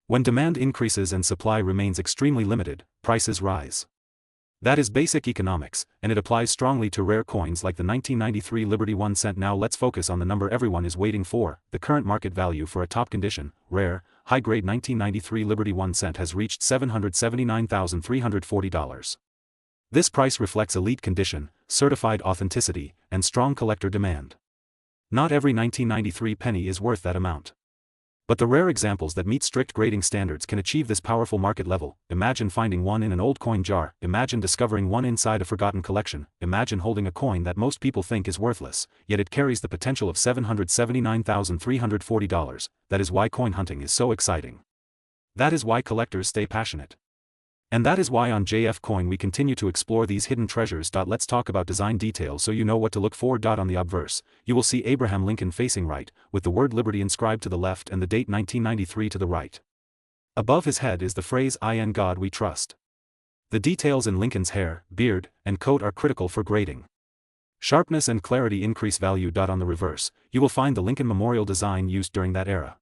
When demand increases and supply remains extremely limited, prices rise. That is basic economics, and it applies strongly to rare coins like the 1993 Liberty 1-cent. Now let's focus on the number everyone is waiting for. The current market value for a top condition, rare, high-grade 1993 Liberty 1-cent has reached $779,340. This price reflects elite condition, certified authenticity, and strong collector demand. Not every 1993 penny is worth that amount. But the rare examples that meet strict grading standards can achieve this powerful market level. Imagine finding one in an old coin jar, imagine discovering one inside a forgotten collection, imagine holding a coin that most people think is worthless, yet it carries the potential of $779,340. That is why coin hunting is so exciting. That is why collectors stay passionate. And that is why on JF Coin we continue to explore these hidden treasures. Let's talk about design details so you know what to look for. On the obverse, you will see Abraham Lincoln facing right, with the word Liberty inscribed to the left and the date 1993 to the right. Above his head is the phrase "In God We Trust." The details in Lincoln's hair, beard, and coat are critical for grading. Sharpness and clarity increase value. On the reverse, you will find the Lincoln Memorial design used during that era.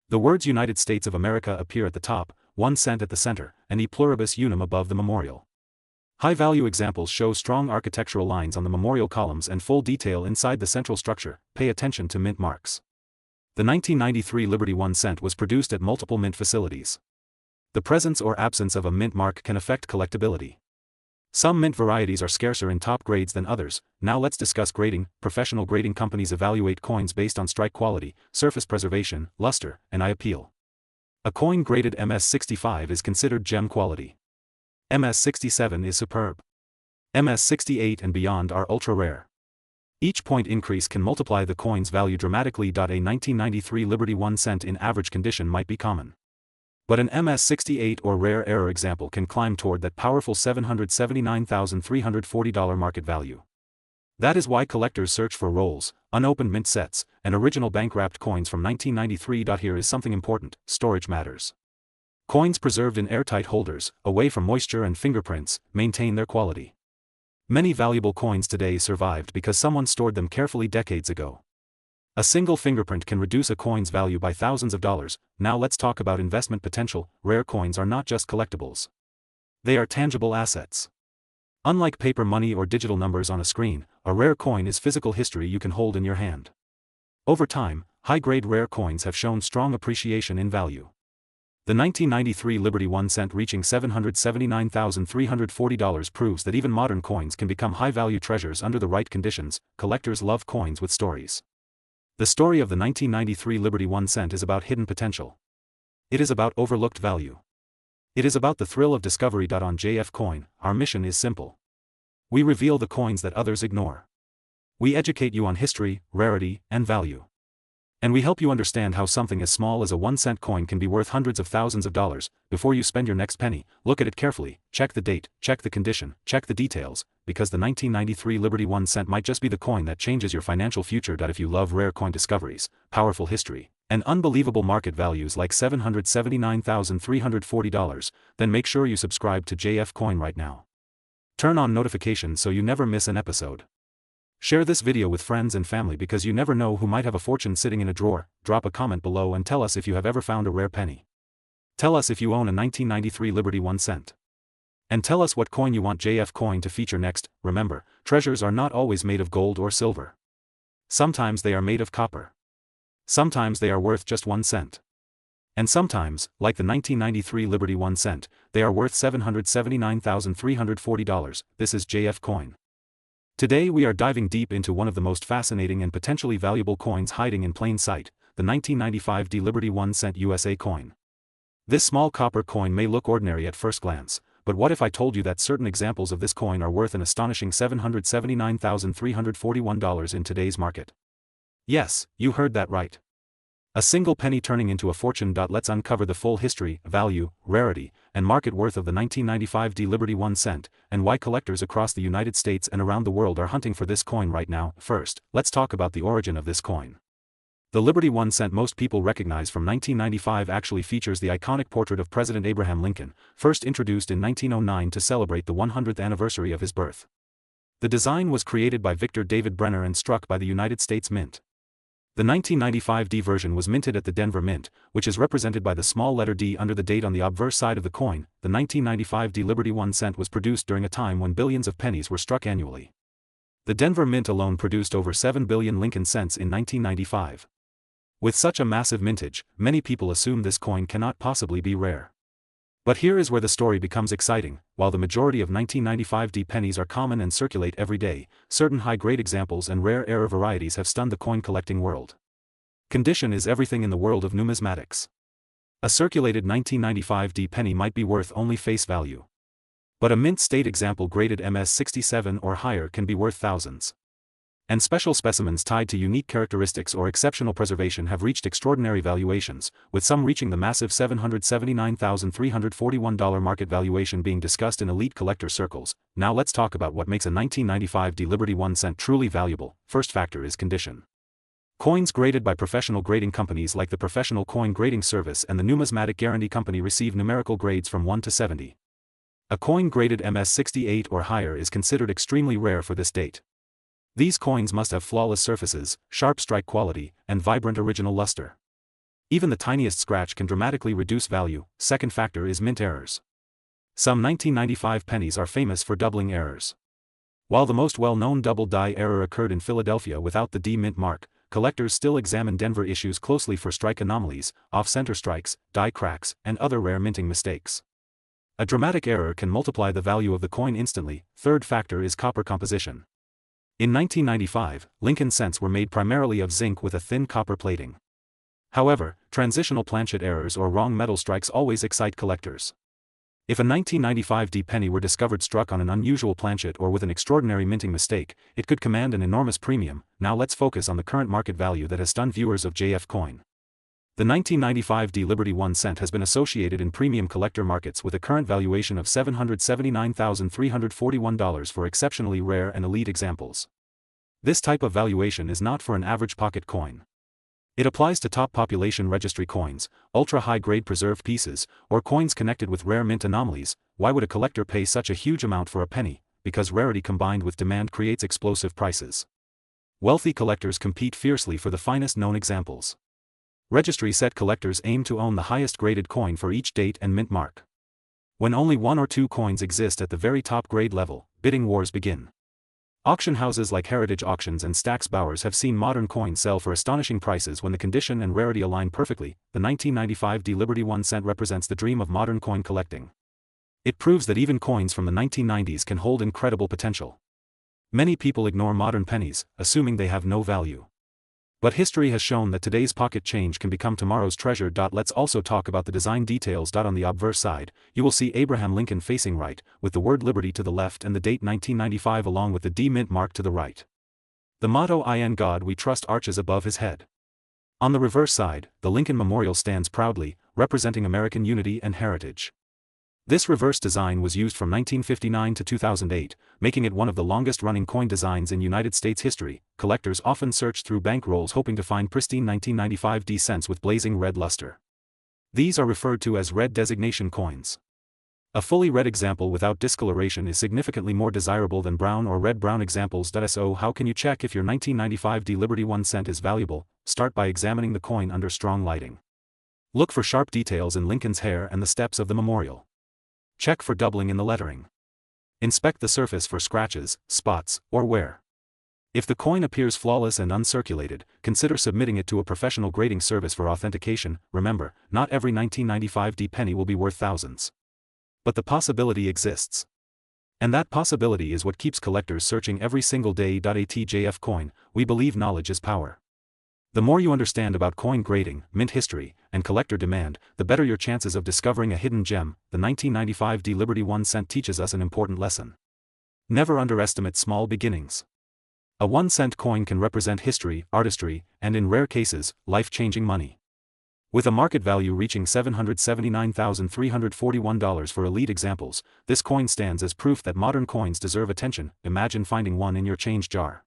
The words United States of America appear at the top, 1 cent at the center, and E pluribus unum above the memorial. High-value examples show strong architectural lines on the memorial columns and full detail inside the central structure. Pay attention to mint marks. The 1993 Liberty 1 cent was produced at multiple mint facilities. The presence or absence of a mint mark can affect collectability. Some mint varieties are scarcer in top grades than others. Now let's discuss grading. Professional grading companies evaluate coins based on strike quality, surface preservation, luster, and eye appeal. A coin graded MS65 is considered gem quality. MS67 is superb. MS68 and beyond are ultra-rare. Each point increase can multiply the coin's value dramatically. A 1993 Liberty 1 cent in average condition might be common. But an MS68 or rare error example can climb toward that powerful $779,340 market value. That is why collectors search for rolls, unopened mint sets, and original bank-wrapped coins from 1993. Here is something important: storage matters. Coins preserved in airtight holders, away from moisture and fingerprints, maintain their quality. Many valuable coins today survived because someone stored them carefully decades ago. A single fingerprint can reduce a coin's value by thousands of dollars. Now let's talk about investment potential. Rare coins are not just collectibles. They are tangible assets. Unlike paper money or digital numbers on a screen, a rare coin is physical history you can hold in your hand. Over time, high-grade rare coins have shown strong appreciation in value. The 1993 Liberty 1 cent reaching $779,340 proves that even modern coins can become high-value treasures under the right conditions. Collectors love coins with stories. The story of the 1993 Liberty 1 cent is about hidden potential. It is about overlooked value. It is about the thrill of discovery. On JF Coin, our mission is simple. We reveal the coins that others ignore. We educate you on history, rarity, and value. And we help you understand how something as small as a 1-cent coin can be worth hundreds of thousands of dollars. Before you spend your next penny, look at it carefully, check the date, check the condition, check the details, because the 1993 Liberty 1 cent might just be the coin that changes your financial future. If you love rare coin discoveries, powerful history, and unbelievable market values like $779,340, then make sure you subscribe to JF Coin right now. Turn on notifications so you never miss an episode. Share this video with friends and family because you never know who might have a fortune sitting in a drawer. Drop a comment below and tell us if you have ever found a rare penny. Tell us if you own a 1993 Liberty 1 cent. And tell us what coin you want JF Coin to feature next. Remember, treasures are not always made of gold or silver. Sometimes they are made of copper. Sometimes they are worth just 1 cent. And sometimes, like the 1993 Liberty 1 cent, they are worth $779,340. This is JF Coin. Today we are diving deep into one of the most fascinating and potentially valuable coins hiding in plain sight, the 1995 Liberty 1 cent USA coin. This small copper coin may look ordinary at first glance, but what if I told you that certain examples of this coin are worth an astonishing $779,341 in today's market? Yes, you heard that right. A single penny turning into a fortune. Let's uncover the full history, value, rarity, and market worth of the 1995 D Liberty 1 cent, and why collectors across the United States and around the world are hunting for this coin right now. First, let's talk about the origin of this coin. The Liberty 1 cent most people recognize from 1995 actually features the iconic portrait of President Abraham Lincoln, first introduced in 1909 to celebrate the 100th anniversary of his birth. The design was created by Victor David Brenner and struck by the United States Mint. The 1995 D version was minted at the Denver Mint, which is represented by the small letter D under the date on the obverse side of the coin. The 1995 D Liberty 1 cent was produced during a time when billions of pennies were struck annually. The Denver Mint alone produced over 7 billion Lincoln cents in 1995. With such a massive mintage, many people assume this coin cannot possibly be rare. But here is where the story becomes exciting. While the majority of 1995 D pennies are common and circulate every day, certain high-grade examples and rare error varieties have stunned the coin-collecting world. Condition is everything in the world of numismatics. A circulated 1995 D penny might be worth only face value. But a mint state example graded MS67 or higher can be worth thousands. And special specimens tied to unique characteristics or exceptional preservation have reached extraordinary valuations, with some reaching the massive $779,341 market valuation being discussed in elite collector circles. Now let's talk about what makes a 1995 D Liberty 1 cent truly valuable. First factor is condition. Coins graded by professional grading companies like the Professional Coin Grading Service and the Numismatic Guarantee Company receive numerical grades from 1 to 70. A coin graded MS68 or higher is considered extremely rare for this date. These coins must have flawless surfaces, sharp strike quality, and vibrant original luster. Even the tiniest scratch can dramatically reduce value. Second factor is mint errors. Some 1995 pennies are famous for doubling errors. While the most well-known double die error occurred in Philadelphia without the D mint mark, collectors still examine Denver issues closely for strike anomalies, off-center strikes, die cracks, and other rare minting mistakes. A dramatic error can multiply the value of the coin instantly. Third factor is copper composition. In 1995, Lincoln cents were made primarily of zinc with a thin copper plating. However, transitional planchet errors or wrong metal strikes always excite collectors. If a 1995 D penny were discovered struck on an unusual planchet or with an extraordinary minting mistake, it could command an enormous premium. Now let's focus on the current market value that has stunned viewers of JF Coin. The 1995 D Liberty 1 cent has been associated in premium collector markets with a current valuation of $779,341 for exceptionally rare and elite examples. This type of valuation is not for an average pocket coin. It applies to top population registry coins, ultra-high-grade preserved pieces, or coins connected with rare mint anomalies. Why would a collector pay such a huge amount for a penny? Because rarity combined with demand creates explosive prices. Wealthy collectors compete fiercely for the finest known examples. Registry set collectors aim to own the highest graded coin for each date and mint mark. When only one or two coins exist at the very top grade level, bidding wars begin. Auction houses like Heritage Auctions and Stack's Bowers have seen modern coins sell for astonishing prices when the condition and rarity align perfectly. The 1995 D Liberty 1 cent represents the dream of modern coin collecting. It proves that even coins from the 1990s can hold incredible potential. Many people ignore modern pennies, assuming they have no value. But history has shown that today's pocket change can become tomorrow's treasure. Let's also talk about the design details. On the obverse side, you will see Abraham Lincoln facing right, with the word Liberty to the left and the date 1995 along with the D mint mark to the right. The motto "In God We Trust" arches above his head. On the reverse side, the Lincoln Memorial stands proudly, representing American unity and heritage. This reverse design was used from 1959 to 2008, making it one of the longest-running coin designs in United States history. Collectors often search through bank rolls hoping to find pristine 1995 D cents with blazing red luster. These are referred to as red designation coins. A fully red example without discoloration is significantly more desirable than brown or red-brown examples. So how can you check if your 1995 D Liberty 1 cent is valuable? Start by examining the coin under strong lighting. Look for sharp details in Lincoln's hair and the steps of the memorial. Check for doubling in the lettering. Inspect the surface for scratches, spots, or wear. If the coin appears flawless and uncirculated, consider submitting it to a professional grading service for authentication. Remember, not every 1995 D penny will be worth thousands. But the possibility exists. And that possibility is what keeps collectors searching every single day. At JF Coin, we believe knowledge is power. The more you understand about coin grading, mint history, and collector demand, the better your chances of discovering a hidden gem. The 1995 D Liberty 1 cent teaches us an important lesson. Never underestimate small beginnings. A 1 cent coin can represent history, artistry, and in rare cases, life-changing money. With a market value reaching $779,341 for elite examples, this coin stands as proof that modern coins deserve attention. Imagine finding one in your change jar.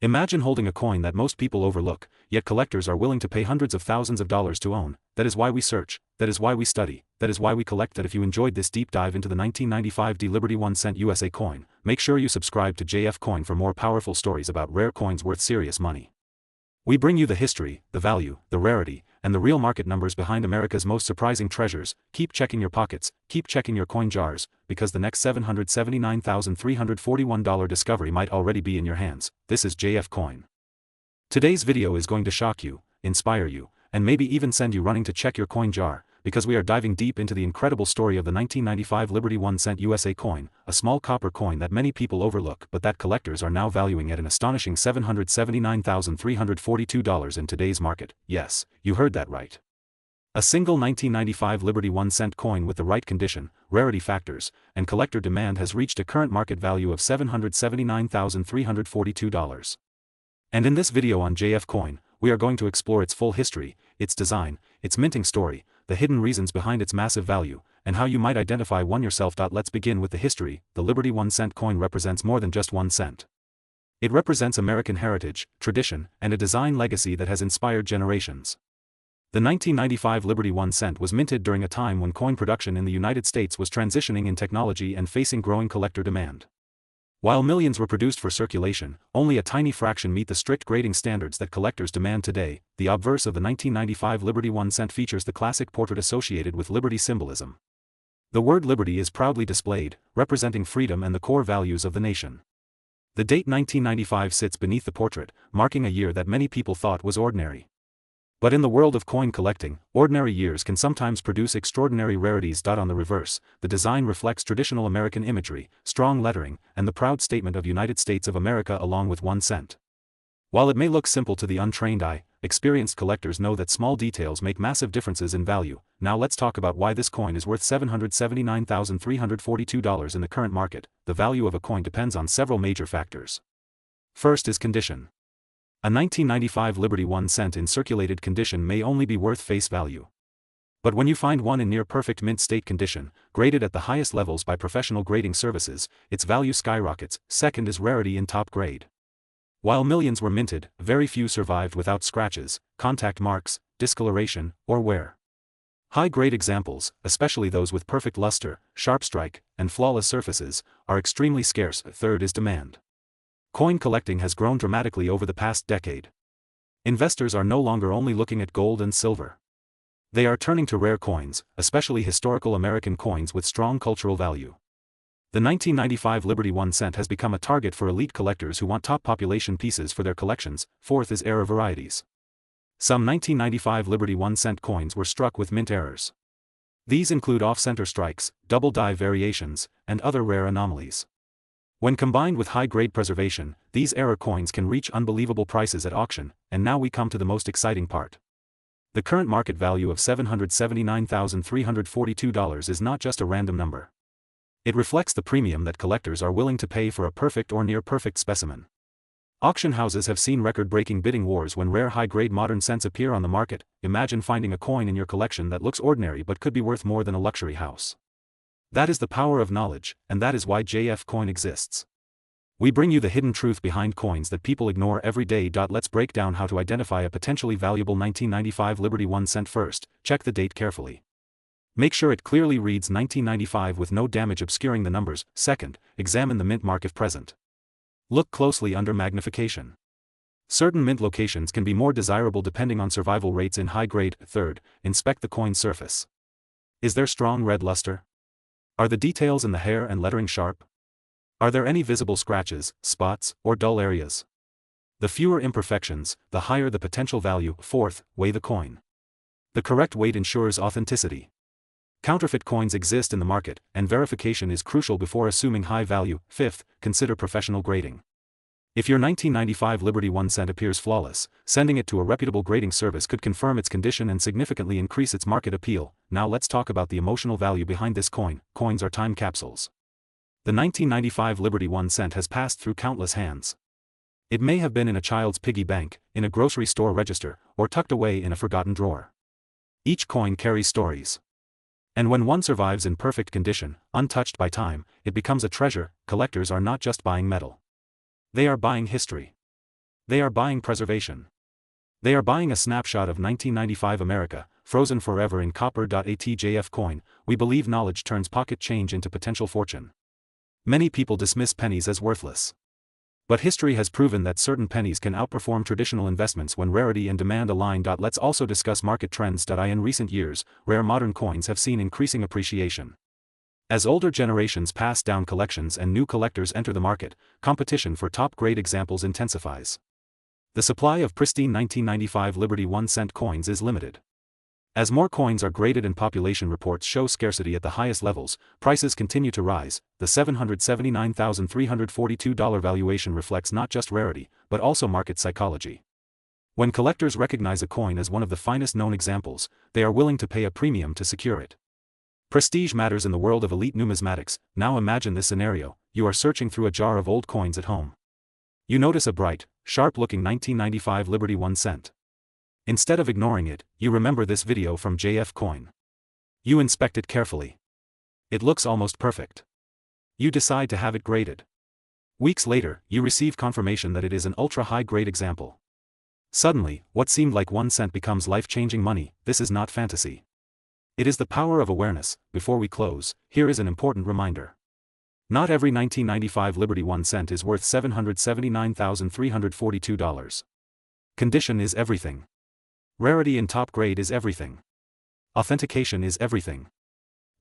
Imagine holding a coin that most people overlook, yet collectors are willing to pay hundreds of thousands of dollars to own. That is why we search, that is why we study, that is why we collect. That if you enjoyed this deep dive into the 1995 D-Liberty 1 cent USA coin, make sure you subscribe to JF Coin for more powerful stories about rare coins worth serious money. We bring you the history, the value, the rarity, and the real market numbers behind America's most surprising treasures. Keep checking your pockets, keep checking your coin jars, because the next $779,341 discovery might already be in your hands. This is JF Coin. Today's video is going to shock you, inspire you, and maybe even send you running to check your coin jar, because we are diving deep into the incredible story of the 1995 Liberty 1 cent USA coin, a small copper coin that many people overlook but that collectors are now valuing at an astonishing $779,342 in today's market. Yes, you heard that right. A single 1995 Liberty 1 cent coin with the right condition, rarity factors, and collector demand has reached a current market value of $779,342. And in this video on JF Coin, we are going to explore its full history, its design, its minting story, the hidden reasons behind its massive value, and how you might identify one yourself. Let's begin with the history. The Liberty 1 cent coin represents more than just 1 cent. It represents American heritage, tradition, and a design legacy that has inspired generations. The 1995 Liberty 1 cent was minted during a time when coin production in the United States was transitioning in technology and facing growing collector demand. While millions were produced for circulation, only a tiny fraction meet the strict grading standards that collectors demand today. The obverse of the 1995 Liberty 1 cent features the classic portrait associated with Liberty symbolism. The word liberty is proudly displayed, representing freedom and the core values of the nation. The date 1995 sits beneath the portrait, marking a year that many people thought was ordinary. But in the world of coin collecting, ordinary years can sometimes produce extraordinary rarities. On the reverse, the design reflects traditional American imagery, strong lettering, and the proud statement of United States of America along with 1 cent. While it may look simple to the untrained eye, experienced collectors know that small details make massive differences in value. Now let's talk about why this coin is worth $779,342 in the current market. The value of a coin depends on several major factors. First is condition. A 1995 Liberty 1 cent in circulated condition may only be worth face value. But when you find one in near-perfect mint state condition, graded at the highest levels by professional grading services, its value skyrockets. Second is rarity in top grade. While millions were minted, very few survived without scratches, contact marks, discoloration, or wear. High-grade examples, especially those with perfect luster, sharp strike, and flawless surfaces, are extremely scarce. Third is demand. Coin collecting has grown dramatically over the past decade. Investors are no longer only looking at gold and silver. They are turning to rare coins, especially historical American coins with strong cultural value. The 1995 Liberty 1 cent has become a target for elite collectors who want top population pieces for their collections. Fourth is error varieties. Some 1995 Liberty 1 cent coins were struck with mint errors. These include off-center strikes, double die variations, and other rare anomalies. When combined with high-grade preservation, these error coins can reach unbelievable prices at auction. And now we come to the most exciting part. The current market value of $779,342 is not just a random number. It reflects the premium that collectors are willing to pay for a perfect or near-perfect specimen. Auction houses have seen record-breaking bidding wars when rare high-grade modern cents appear on the market. Imagine finding a coin in your collection that looks ordinary but could be worth more than a luxury house. That is the power of knowledge, and that is why JF Coin exists. We bring you the hidden truth behind coins that people ignore every day. Let's break down how to identify a potentially valuable 1995 Liberty 1 cent first. Check the date carefully. Make sure it clearly reads 1995 with no damage obscuring the numbers. Second, examine the mint mark if present. Look closely under magnification. Certain mint locations can be more desirable depending on survival rates in high grade. Third, inspect the coin surface. Is there strong red luster? Are the details in the hair and lettering sharp? Are there any visible scratches, spots, or dull areas? The fewer imperfections, the higher the potential value. Fourth, weigh the coin. The correct weight ensures authenticity. Counterfeit coins exist in the market, and verification is crucial before assuming high value. Fifth, consider professional grading. If your 1995 Liberty 1 cent appears flawless, sending it to a reputable grading service could confirm its condition and significantly increase its market appeal. Now let's talk about the emotional value behind this coin. Coins are time capsules. The 1995 Liberty 1 cent has passed through countless hands. It may have been in a child's piggy bank, in a grocery store register, or tucked away in a forgotten drawer. Each coin carries stories. And when one survives in perfect condition, untouched by time, it becomes a treasure. Collectors are not just buying metal. They are buying history. They are buying preservation. They are buying a snapshot of 1995 America, frozen forever in copper. ATJF coin, we believe knowledge turns pocket change into potential fortune. Many people dismiss pennies as worthless. But history has proven that certain pennies can outperform traditional investments when rarity and demand align. Let's also discuss market trends. In recent years, rare modern coins have seen increasing appreciation. As older generations pass down collections and new collectors enter the market, competition for top-grade examples intensifies. The supply of pristine 1995 Liberty 1-cent coins is limited. As more coins are graded and population reports show scarcity at the highest levels, prices continue to rise. The $779,342 valuation reflects not just rarity, but also market psychology. When collectors recognize a coin as one of the finest known examples, they are willing to pay a premium to secure it. Prestige matters in the world of elite numismatics. Now imagine this scenario: you are searching through a jar of old coins at home. You notice a bright, sharp-looking 1995 Liberty 1-cent. Instead of ignoring it, you remember this video from JF Coin. You inspect it carefully. It looks almost perfect. You decide to have it graded. Weeks later, you receive confirmation that it is an ultra-high-grade example. Suddenly, what seemed like 1 cent becomes life-changing money. This is not fantasy. It is the power of awareness. Before we close, here is an important reminder. Not every 1995 Liberty 1-cent is worth $779,342. Condition is everything. Rarity and top grade is everything. Authentication is everything.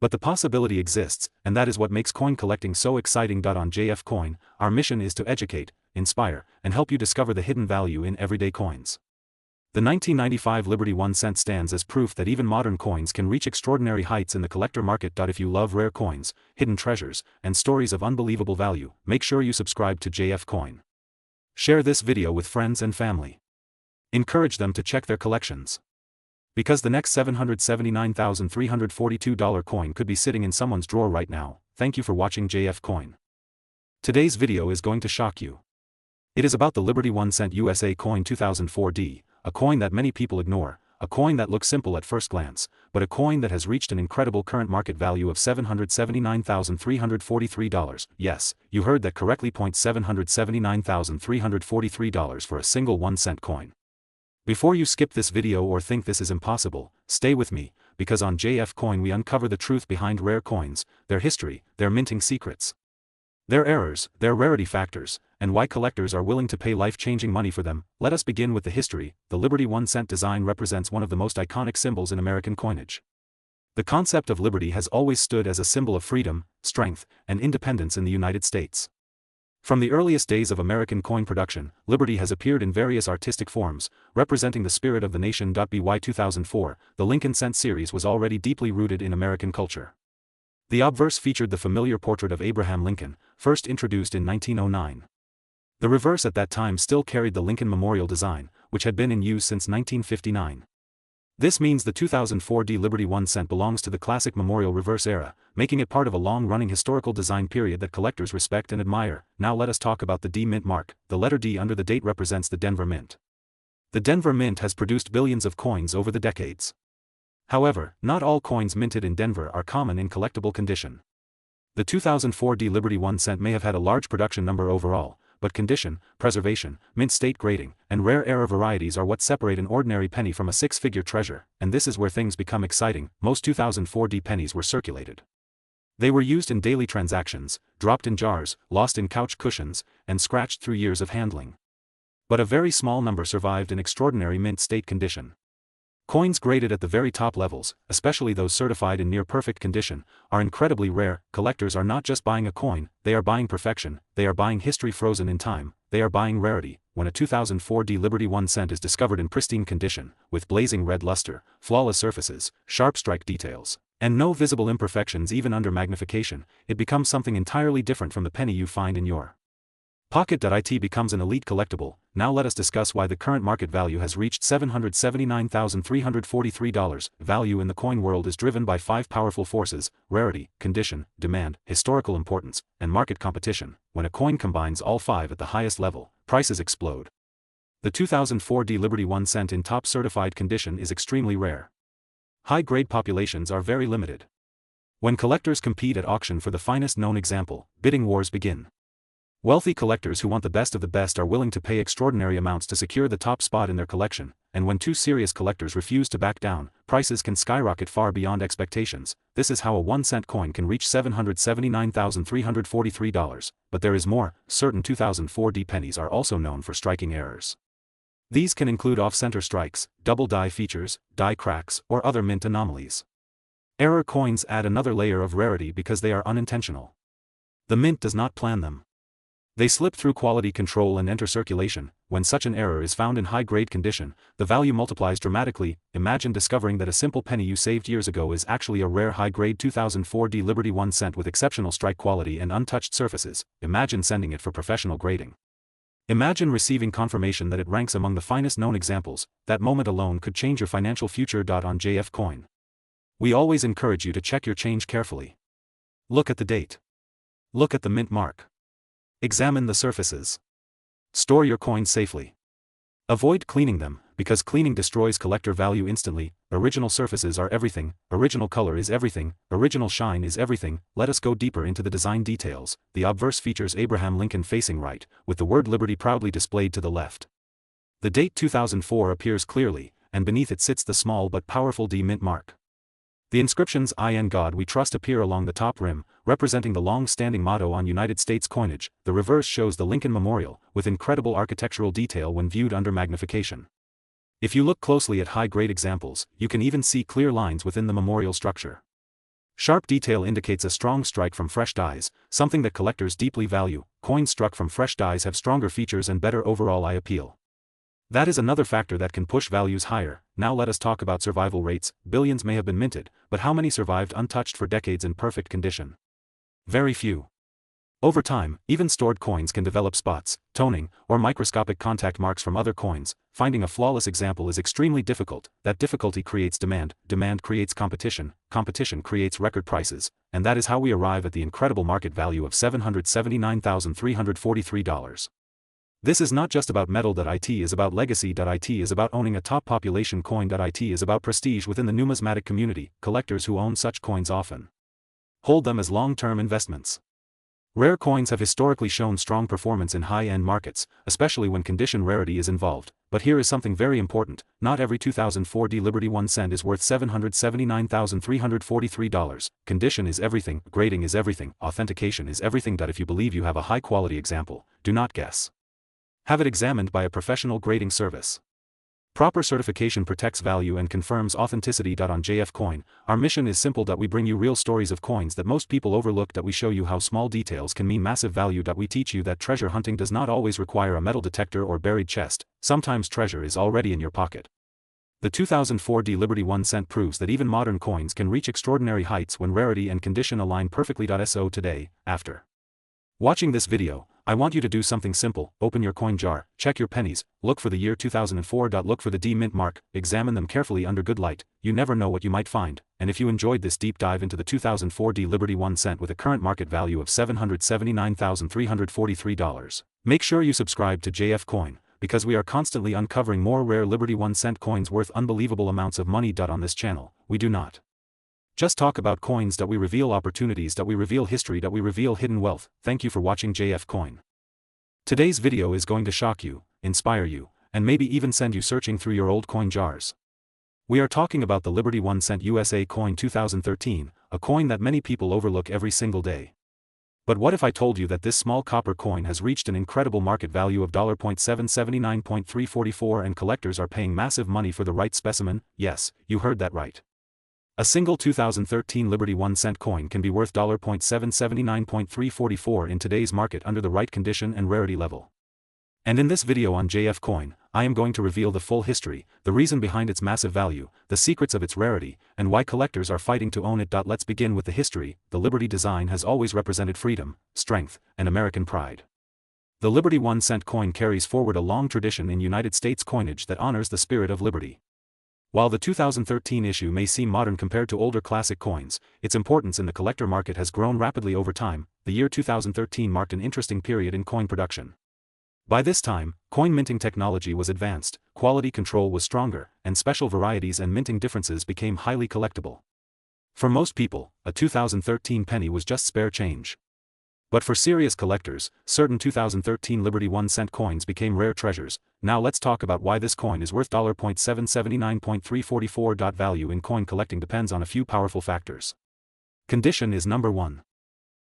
But the possibility exists, and that is what makes coin collecting so exciting. On JF Coin, our mission is to educate, inspire, and help you discover the hidden value in everyday coins. The 1995 Liberty 1-cent stands as proof that even modern coins can reach extraordinary heights in the collector market. If you love rare coins, hidden treasures, and stories of unbelievable value, make sure you subscribe to JF Coin. Share this video with friends and family. Encourage them to check their collections. Because the next $779,342 coin could be sitting in someone's drawer right now. Thank you for watching JF Coin. Today's video is going to shock you. It is about the Liberty 1-cent USA coin 2004D, a coin that many people ignore, a coin that looks simple at first glance, but a coin that has reached an incredible current market value of $779,343. Yes, you heard that correctly. $779,343 for a single 1-cent coin. Before you skip this video or think this is impossible, stay with me, because on JF Coin we uncover the truth behind rare coins, their history, their minting secrets, their errors, their rarity factors, and why collectors are willing to pay life-changing money for them. Let us begin with the history. The Liberty 1-cent design represents one of the most iconic symbols in American coinage. The concept of liberty has always stood as a symbol of freedom, strength, and independence in the United States. From the earliest days of American coin production, liberty has appeared in various artistic forms, representing the spirit of the nation. By 2004, the Lincoln Cent series was already deeply rooted in American culture. The obverse featured the familiar portrait of Abraham Lincoln, first introduced in 1909. The reverse at that time still carried the Lincoln Memorial design, which had been in use since 1959. This means the 2004D Liberty 1-cent belongs to the classic memorial reverse era, making it part of a long-running historical design period that collectors respect and admire. Now let us talk about the D Mint mark. The letter D under the date represents the Denver Mint. The Denver Mint has produced billions of coins over the decades. However, not all coins minted in Denver are common in collectible condition. The 2004D Liberty 1-cent may have had a large production number overall, but condition, preservation, mint state grading, and rare era varieties are what separate an ordinary penny from a six-figure treasure, and this is where things become exciting. Most 2004D pennies were circulated. They were used in daily transactions, dropped in jars, lost in couch cushions, and scratched through years of handling. But a very small number survived in extraordinary mint state condition. Coins graded at the very top levels, especially those certified in near-perfect condition, are incredibly rare. Collectors are not just buying a coin, they are buying perfection, they are buying history frozen in time, they are buying rarity. When a 2004D Liberty 1-cent is discovered in pristine condition, with blazing red luster, flawless surfaces, sharp strike details, and no visible imperfections even under magnification, it becomes something entirely different from the penny you find in your pocket. It becomes an elite collectible. Now let us discuss why the current market value has reached $779,343. Value in the coin world is driven by 5 powerful forces: rarity, condition, demand, historical importance, and market competition. When a coin combines all 5 at the highest level, prices explode. The 2004D Liberty 1-cent in top certified condition is extremely rare. high-grade populations are very limited. When collectors compete at auction for the finest known example, bidding wars begin. Wealthy collectors who want the best of the best are willing to pay extraordinary amounts to secure the top spot in their collection, and when two serious collectors refuse to back down, prices can skyrocket far beyond expectations. This is how a 1-cent coin can reach $779,343, but there is more. Certain 2004 pennies are also known for striking errors. These can include off-center strikes, double die features, die cracks, or other mint anomalies. Error coins add another layer of rarity because they are unintentional. The mint does not plan them. They slip through quality control and enter circulation. When such an error is found in high-grade condition, the value multiplies dramatically. Imagine discovering that a simple penny you saved years ago is actually a rare high-grade 2004 Liberty 1 cent with exceptional strike quality and untouched surfaces. Imagine sending it for professional grading. Imagine receiving confirmation that it ranks among the finest known examples. That moment alone could change your financial future. On JF Coin, we always encourage you to check your change carefully. Look at the date. Look at the mint mark. Examine the surfaces. Store your coins safely. Avoid cleaning them, because cleaning destroys collector value instantly. Original surfaces are everything, original color is everything, original shine is everything. Let us go deeper into the design details. The obverse features Abraham Lincoln facing right, with the word Liberty proudly displayed to the left. The date 2004 appears clearly, and beneath it sits the small but powerful D mint mark. The inscriptions "I and God We Trust" appear along the top rim, representing the long-standing motto on United States coinage. The reverse shows the Lincoln Memorial, with incredible architectural detail when viewed under magnification. If you look closely at high-grade examples, you can even see clear lines within the memorial structure. Sharp detail indicates a strong strike from fresh dies, something that collectors deeply value. Coins struck from fresh dies have stronger features and better overall eye appeal. That is another factor that can push values higher. Now let us talk about survival rates. Billions may have been minted, but how many survived untouched for decades in perfect condition? Very few. Over time, even stored coins can develop spots, toning, or microscopic contact marks from other coins. Finding a flawless example is extremely difficult. That difficulty creates demand, demand creates competition, competition creates record prices, and that is how we arrive at the incredible market value of $779,343. This is not just about metal. It is about legacy. It is about owning a top population coin. It is about prestige within the numismatic community. Collectors who own such coins often hold them as long-term investments. Rare coins have historically shown strong performance in high-end markets, especially when condition rarity is involved. But here is something very important: not every 2004 Liberty 1 cent is worth $779,343. Condition is everything, grading is everything, authentication is everything. If you believe you have a high-quality example, do not guess. Have it examined by a professional grading service. Proper certification protects value and confirms authenticity. On JF Coin, our mission is simple: we bring you real stories of coins that most people overlook. We show you how small details can mean massive value. We teach you that treasure hunting does not always require a metal detector or buried chest. Sometimes treasure is already in your pocket. The 2004 Liberty 1 cent proves that even modern coins can reach extraordinary heights when rarity and condition align perfectly. So today, after watching this video, I want you to do something simple: open your coin jar, check your pennies, look for the year 2004. Look for the D mint mark, examine them carefully under good light. You never know what you might find. And if you enjoyed this deep dive into the 2004 Liberty 1 cent with a current market value of $779,343, make sure you subscribe to JF Coin, because we are constantly uncovering more rare Liberty 1 cent coins worth unbelievable amounts of money. On this channel, we do not just talk about coins. We reveal opportunities. We reveal history. We reveal hidden wealth. Thank you for watching JF Coin. Today's video is going to shock you, inspire you, and maybe even send you searching through your old coin jars. We are talking about the Liberty 1 cent USA coin 2013, a coin that many people overlook every single day. But what if I told you that this small copper coin has reached an incredible market value of $779,344 and collectors are paying massive money for the right specimen? Yes, you heard that right. A single 2013 Liberty 1 cent coin can be worth $779,344 in today's market under the right condition and rarity level. And in this video on JF Coin, I am going to reveal the full history, the reason behind its massive value, the secrets of its rarity, and why collectors are fighting to own it. Let's begin with the history. The Liberty design has always represented freedom, strength, and American pride. The Liberty 1 cent coin carries forward a long tradition in United States coinage that honors the spirit of liberty. While the 2013 issue may seem modern compared to older classic coins, its importance in the collector market has grown rapidly over time. The year 2013 marked an interesting period in coin production. By this time, coin minting technology was advanced, quality control was stronger, and special varieties and minting differences became highly collectible. For most people, a 2013 penny was just spare change. But for serious collectors, certain 2013 Liberty 1-cent coins became rare treasures. Now let's talk about why this coin is worth $.779344. Value in coin collecting depends on a few powerful factors. Condition is number 1.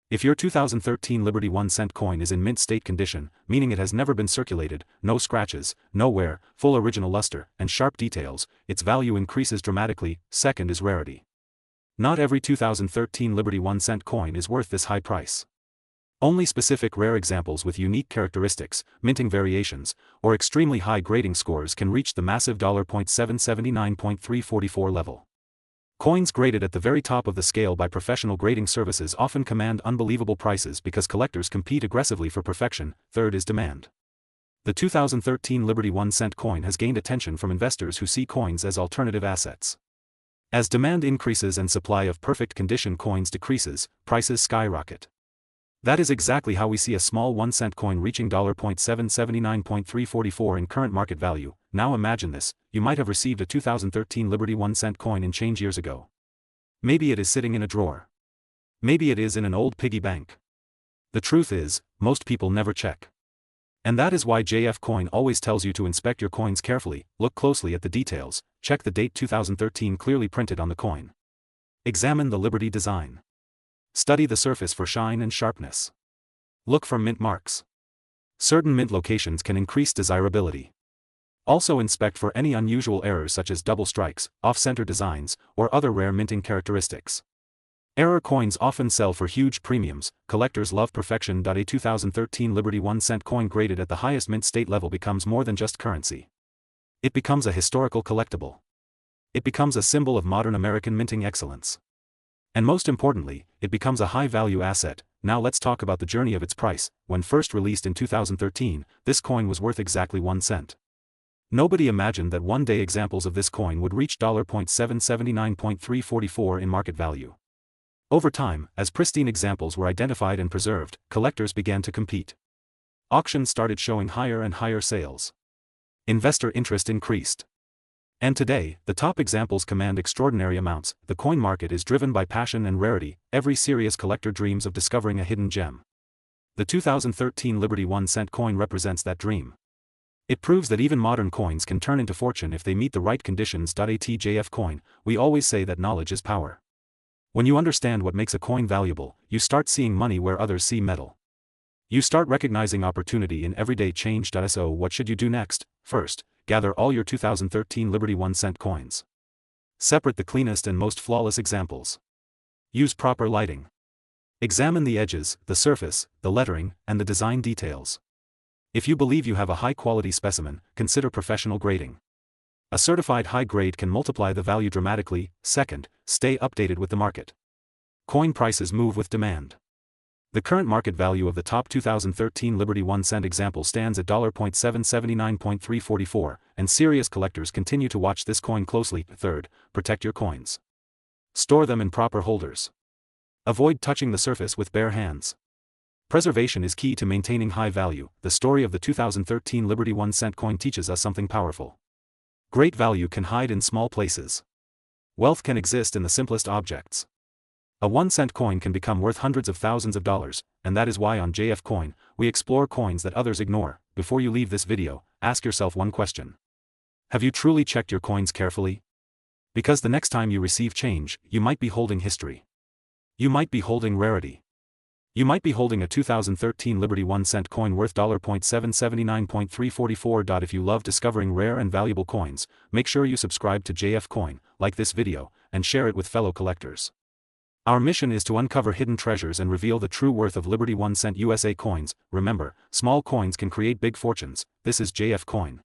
If your 2013 Liberty 1-cent coin is in mint state condition, meaning it has never been circulated, no scratches, no wear, full original luster, and sharp details, its value increases dramatically. Second is rarity. Not every 2013 Liberty 1-cent coin is worth this high price. Only specific rare examples with unique characteristics, minting variations, or extremely high grading scores can reach the massive $.779344 level. Coins graded at the very top of the scale by professional grading services often command unbelievable prices because collectors compete aggressively for perfection. Third is demand. The 2013 Liberty 1-cent coin has gained attention from investors who see coins as alternative assets. As demand increases and supply of perfect condition coins decreases, prices skyrocket. That is exactly how we see a small 1-cent coin reaching $.779344 in current market value. Now imagine this, you might have received a 2013 Liberty 1-cent coin in change years ago. Maybe it is sitting in a drawer. Maybe it is in an old piggy bank. The truth is, most people never check. And that is why JF Coin always tells you to inspect your coins carefully, look closely at the details, check the date 2013 clearly printed on the coin. Examine the Liberty design. Study the surface for shine and sharpness. Look for mint marks. Certain mint locations can increase desirability. Also inspect for any unusual errors such as double strikes, off-center designs, or other rare minting characteristics. Error coins often sell for huge premiums. Collectors love perfection. A 2013 Liberty 1-cent coin graded at the highest mint state level becomes more than just currency. It becomes a historical collectible. It becomes a symbol of modern American minting excellence. And most importantly, it becomes a high-value asset. Now let's talk about the journey of its price. When first released in 2013, this coin was worth exactly 1 cent. Nobody imagined that one day examples of this coin would reach $.779344 in market value. Over time, as pristine examples were identified and preserved, collectors began to compete. Auctions started showing higher and higher sales. Investor interest increased. And today, the top examples command extraordinary amounts. The coin market is driven by passion and rarity. Every serious collector dreams of discovering a hidden gem. The 2013 Liberty 1-cent coin represents that dream. It proves that even modern coins can turn into fortune if they meet the right conditions. At JF Coin, we always say that knowledge is power. When you understand what makes a coin valuable, you start seeing money where others see metal. You start recognizing opportunity in everyday change. So what should you do next? First, gather all your 2013 Liberty 1-cent coins. Separate the cleanest and most flawless examples. Use proper lighting. Examine the edges, the surface, the lettering, and the design details. If you believe you have a high-quality specimen, consider professional grading. A certified high grade can multiply the value dramatically. Second, stay updated with the market. Coin prices move with demand. The current market value of the top 2013 Liberty 1-cent example stands at $.779344, and serious collectors continue to watch this coin closely. Third, protect your coins. Store them in proper holders. Avoid touching the surface with bare hands. Preservation is key to maintaining high value. The story of the 2013 Liberty 1-cent coin teaches us something powerful. Great value can hide in small places. Wealth can exist in the simplest objects. A 1-cent coin can become worth hundreds of thousands of dollars, and that is why on JF Coin, we explore coins that others ignore. Before you leave this video, ask yourself one question. Have you truly checked your coins carefully? Because the next time you receive change, you might be holding history. You might be holding rarity. You might be holding a 2013 Liberty 1-cent coin worth $.779344. If you love discovering rare and valuable coins, make sure you subscribe to JF Coin, like this video, and share it with fellow collectors. Our mission is to uncover hidden treasures and reveal the true worth of Liberty 1-cent USA coins. Remember, small coins can create big fortunes. This is JF Coin.